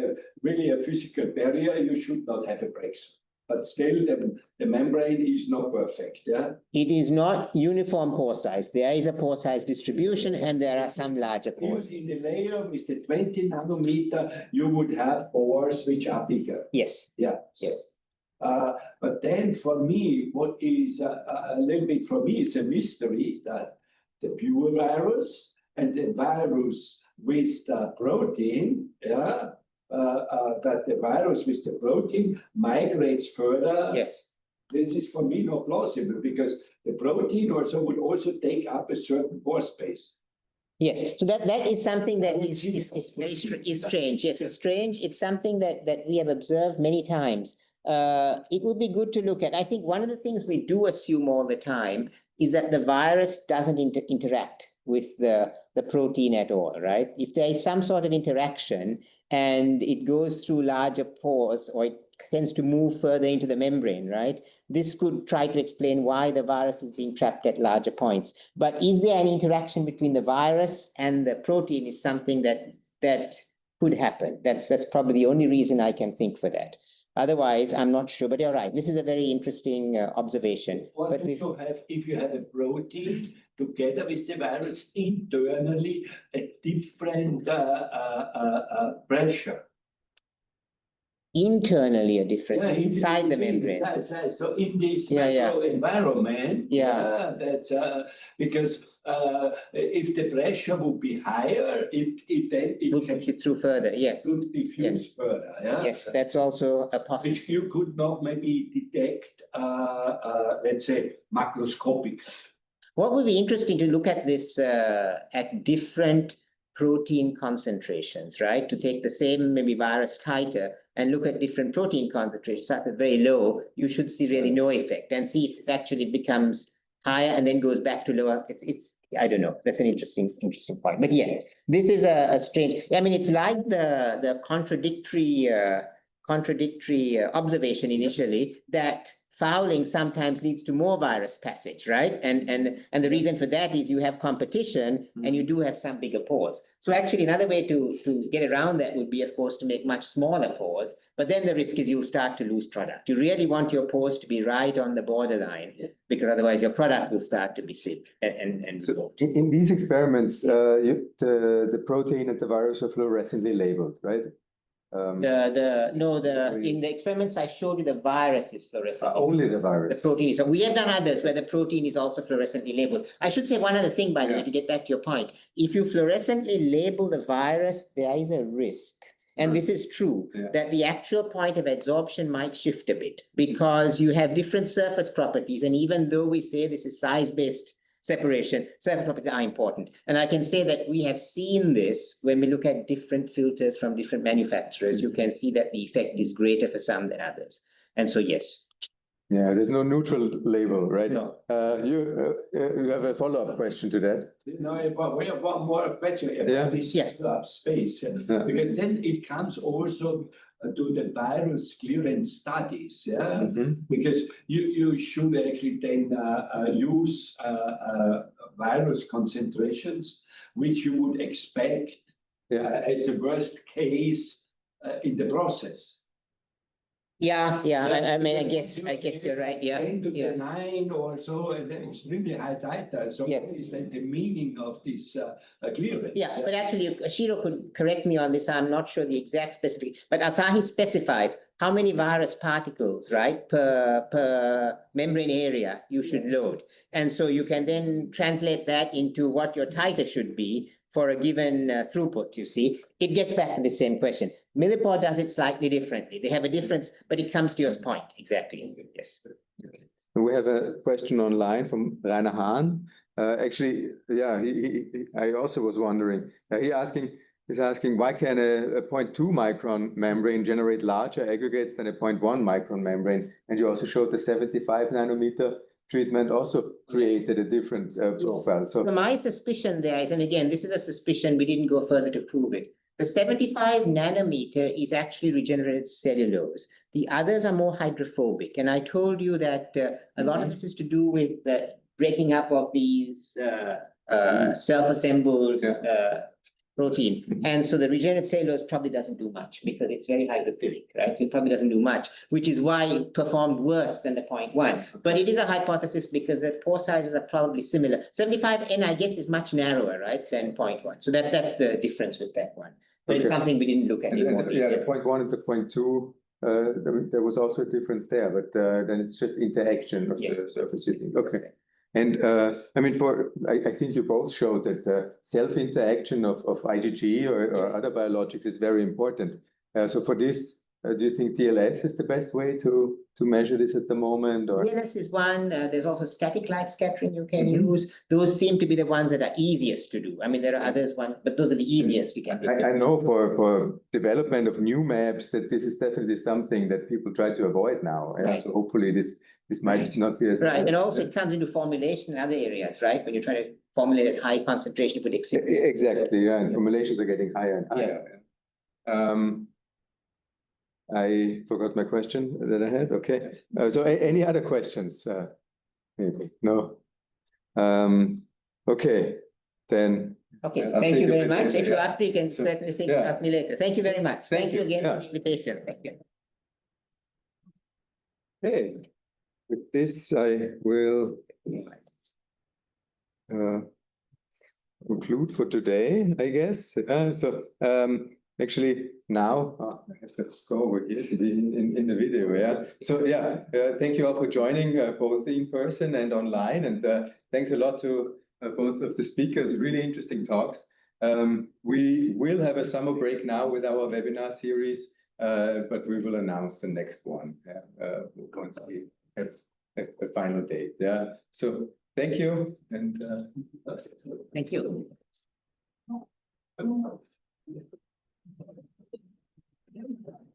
really a physical barrier, you should not have a breakthrough. But still, the membrane is not perfect. Yeah. It is not uniform pore size. There is a pore size distribution, and there are some larger pores. In the layer with the 20 nanometer, you would have pores which are bigger. Yes. Yeah. So, yes. But then, for me, what is a little bit for me is a mystery that the pure virus and the virus with the protein, yeah. That the virus with the protein migrates further. Yes. This is for me not plausible because the protein would also take up a certain pore space. Yes, so that is something that is very strange. Yes, it's strange. It's something that we have observed many times. It would be good to look at. I think one of the things we do assume all the time is that the virus doesn't interact with the protein at all, right? If there is some sort of interaction and it goes through larger pores or it tends to move further into the membrane, right? This could try to explain why the virus is being trapped at larger points. But is there an interaction between the virus and the protein is something that could happen. That's probably the only reason I can think for that. Otherwise, I'm not sure, but you're right. This is a very interesting observation. What But do you have if you have a protein together with the virus internally at different pressure? internally a different inside the membrane. So in this environment, that's because if the pressure would be higher, it Will can push it through further. Yes. diffuse further. Yeah? Yes, that's also a Which possibility. you could not maybe detect, let's say, macroscopic. What would be interesting to look at this at different protein concentrations, right? To take the same maybe virus titer and look at different protein concentrations, start at very low, you should see really no effect and see if it actually becomes higher and then goes back to lower. It's I don't know. That's an interesting point. But yes, this is a strange. I mean, it's like the contradictory observation initially that fouling sometimes leads to more virus passage, right? And the reason for that is you have competition and you do have some bigger pores. So actually another way to get around that would be, of course, to make much smaller pores, but then the risk is you'll start to lose product. You really want your pores to be right on the borderline because otherwise your product will start to be sick and so in these experiments, the protein and the virus are fluorescently labeled, right? in the experiments I showed you, the virus is fluorescent. Only the virus. The protein is. So we have done others where the protein is also fluorescently labeled. I should say one other thing, by the way, to get back to your point. If you fluorescently label the virus, there is a risk. And this is true, that the actual point of adsorption might shift a bit because you have different surface properties. And even though we say this is size-based separation, surface properties are important. And I can say that we have seen this when we look at different filters from different manufacturers. You can see that the effect is greater for some than others. And so, yes. Yeah, there's no neutral label, right? No. You have a follow-up question to that? No, we have one more question about this space, because then it comes also to the virus clearance studies, because you should actually then use virus concentrations which you would expect as a worst case in the process. I mean, I guess you're right. 10 to the 9 or so, and then extremely high titer. So what is then the meaning of this clearance? But actually, Shiro could correct me on this. I'm not sure the exact specific, but Asahi specifies how many virus particles, right, per membrane area you should load. And so you can then translate that into what your titer should be for a given throughput, you see. It gets back to the same question. Millipore does it slightly differently. They have a difference, but it comes to your point, exactly. Yes. We have a question online from Rainer Hahn. Actually, I also was wondering. He's asking, why can a 0.2 micron membrane generate larger aggregates than a 0.1 micron membrane? And you also showed the 75 nanometer treatment also created a different profile. So my suspicion there is, and again, this is a suspicion, we didn't go further to prove it. The 75 nanometer is actually regenerated cellulose. The others are more hydrophobic. And I told you that a lot of this is to do with the breaking up of these self-assembled protein. And so the regenerated cellulose probably doesn't do much because it's very hydrophilic, right? So it probably doesn't do much, which is why it performed worse than the 0.1. But it is a hypothesis because the pore sizes are probably similar. 75N, I guess, is much narrower, right, than 0.1. So that's the difference with that one. But it's something we didn't look at anymore. The 0.1 and the 0.2, there was also a difference there, but then it's just interaction of the surface heating. Okay. And I mean, I think you both showed that the self-interaction of IgG or other biologics is very important. So for this, do you think TLS is the best way to measure this at the moment? Or? TLS is one. There's also static light scattering you can use. Those seem to be the ones that are easiest to do. I mean, there are others, but those are the easiest we can do. I know for development of new maps that this is definitely something that people try to avoid now. Right. So hopefully this this might not be as. Right, and also it comes into formulation in other areas, right? When you're trying to formulate at high concentration with excipient. Exactly, yeah, and formulations are getting higher and higher. I forgot my question that I had. Okay, so any other questions? Maybe no. Okay, then. Okay, I'll thank take you a very bit much. later, If you yeah. ask me, you can So, certainly think yeah. of me later. Thank you very much. Thank you again for yeah. the invitation. Thank you. Okay, with this, I will conclude for today, I guess. Actually, now I have to go over here to be in the video. Yeah. So yeah, thank you all for joining both in person and online, and thanks a lot to both of the speakers. Really interesting talks. We will have a summer break now with our webinar series, but we will announce the next one once we have a final date. Yeah. So thank you and. Thank you.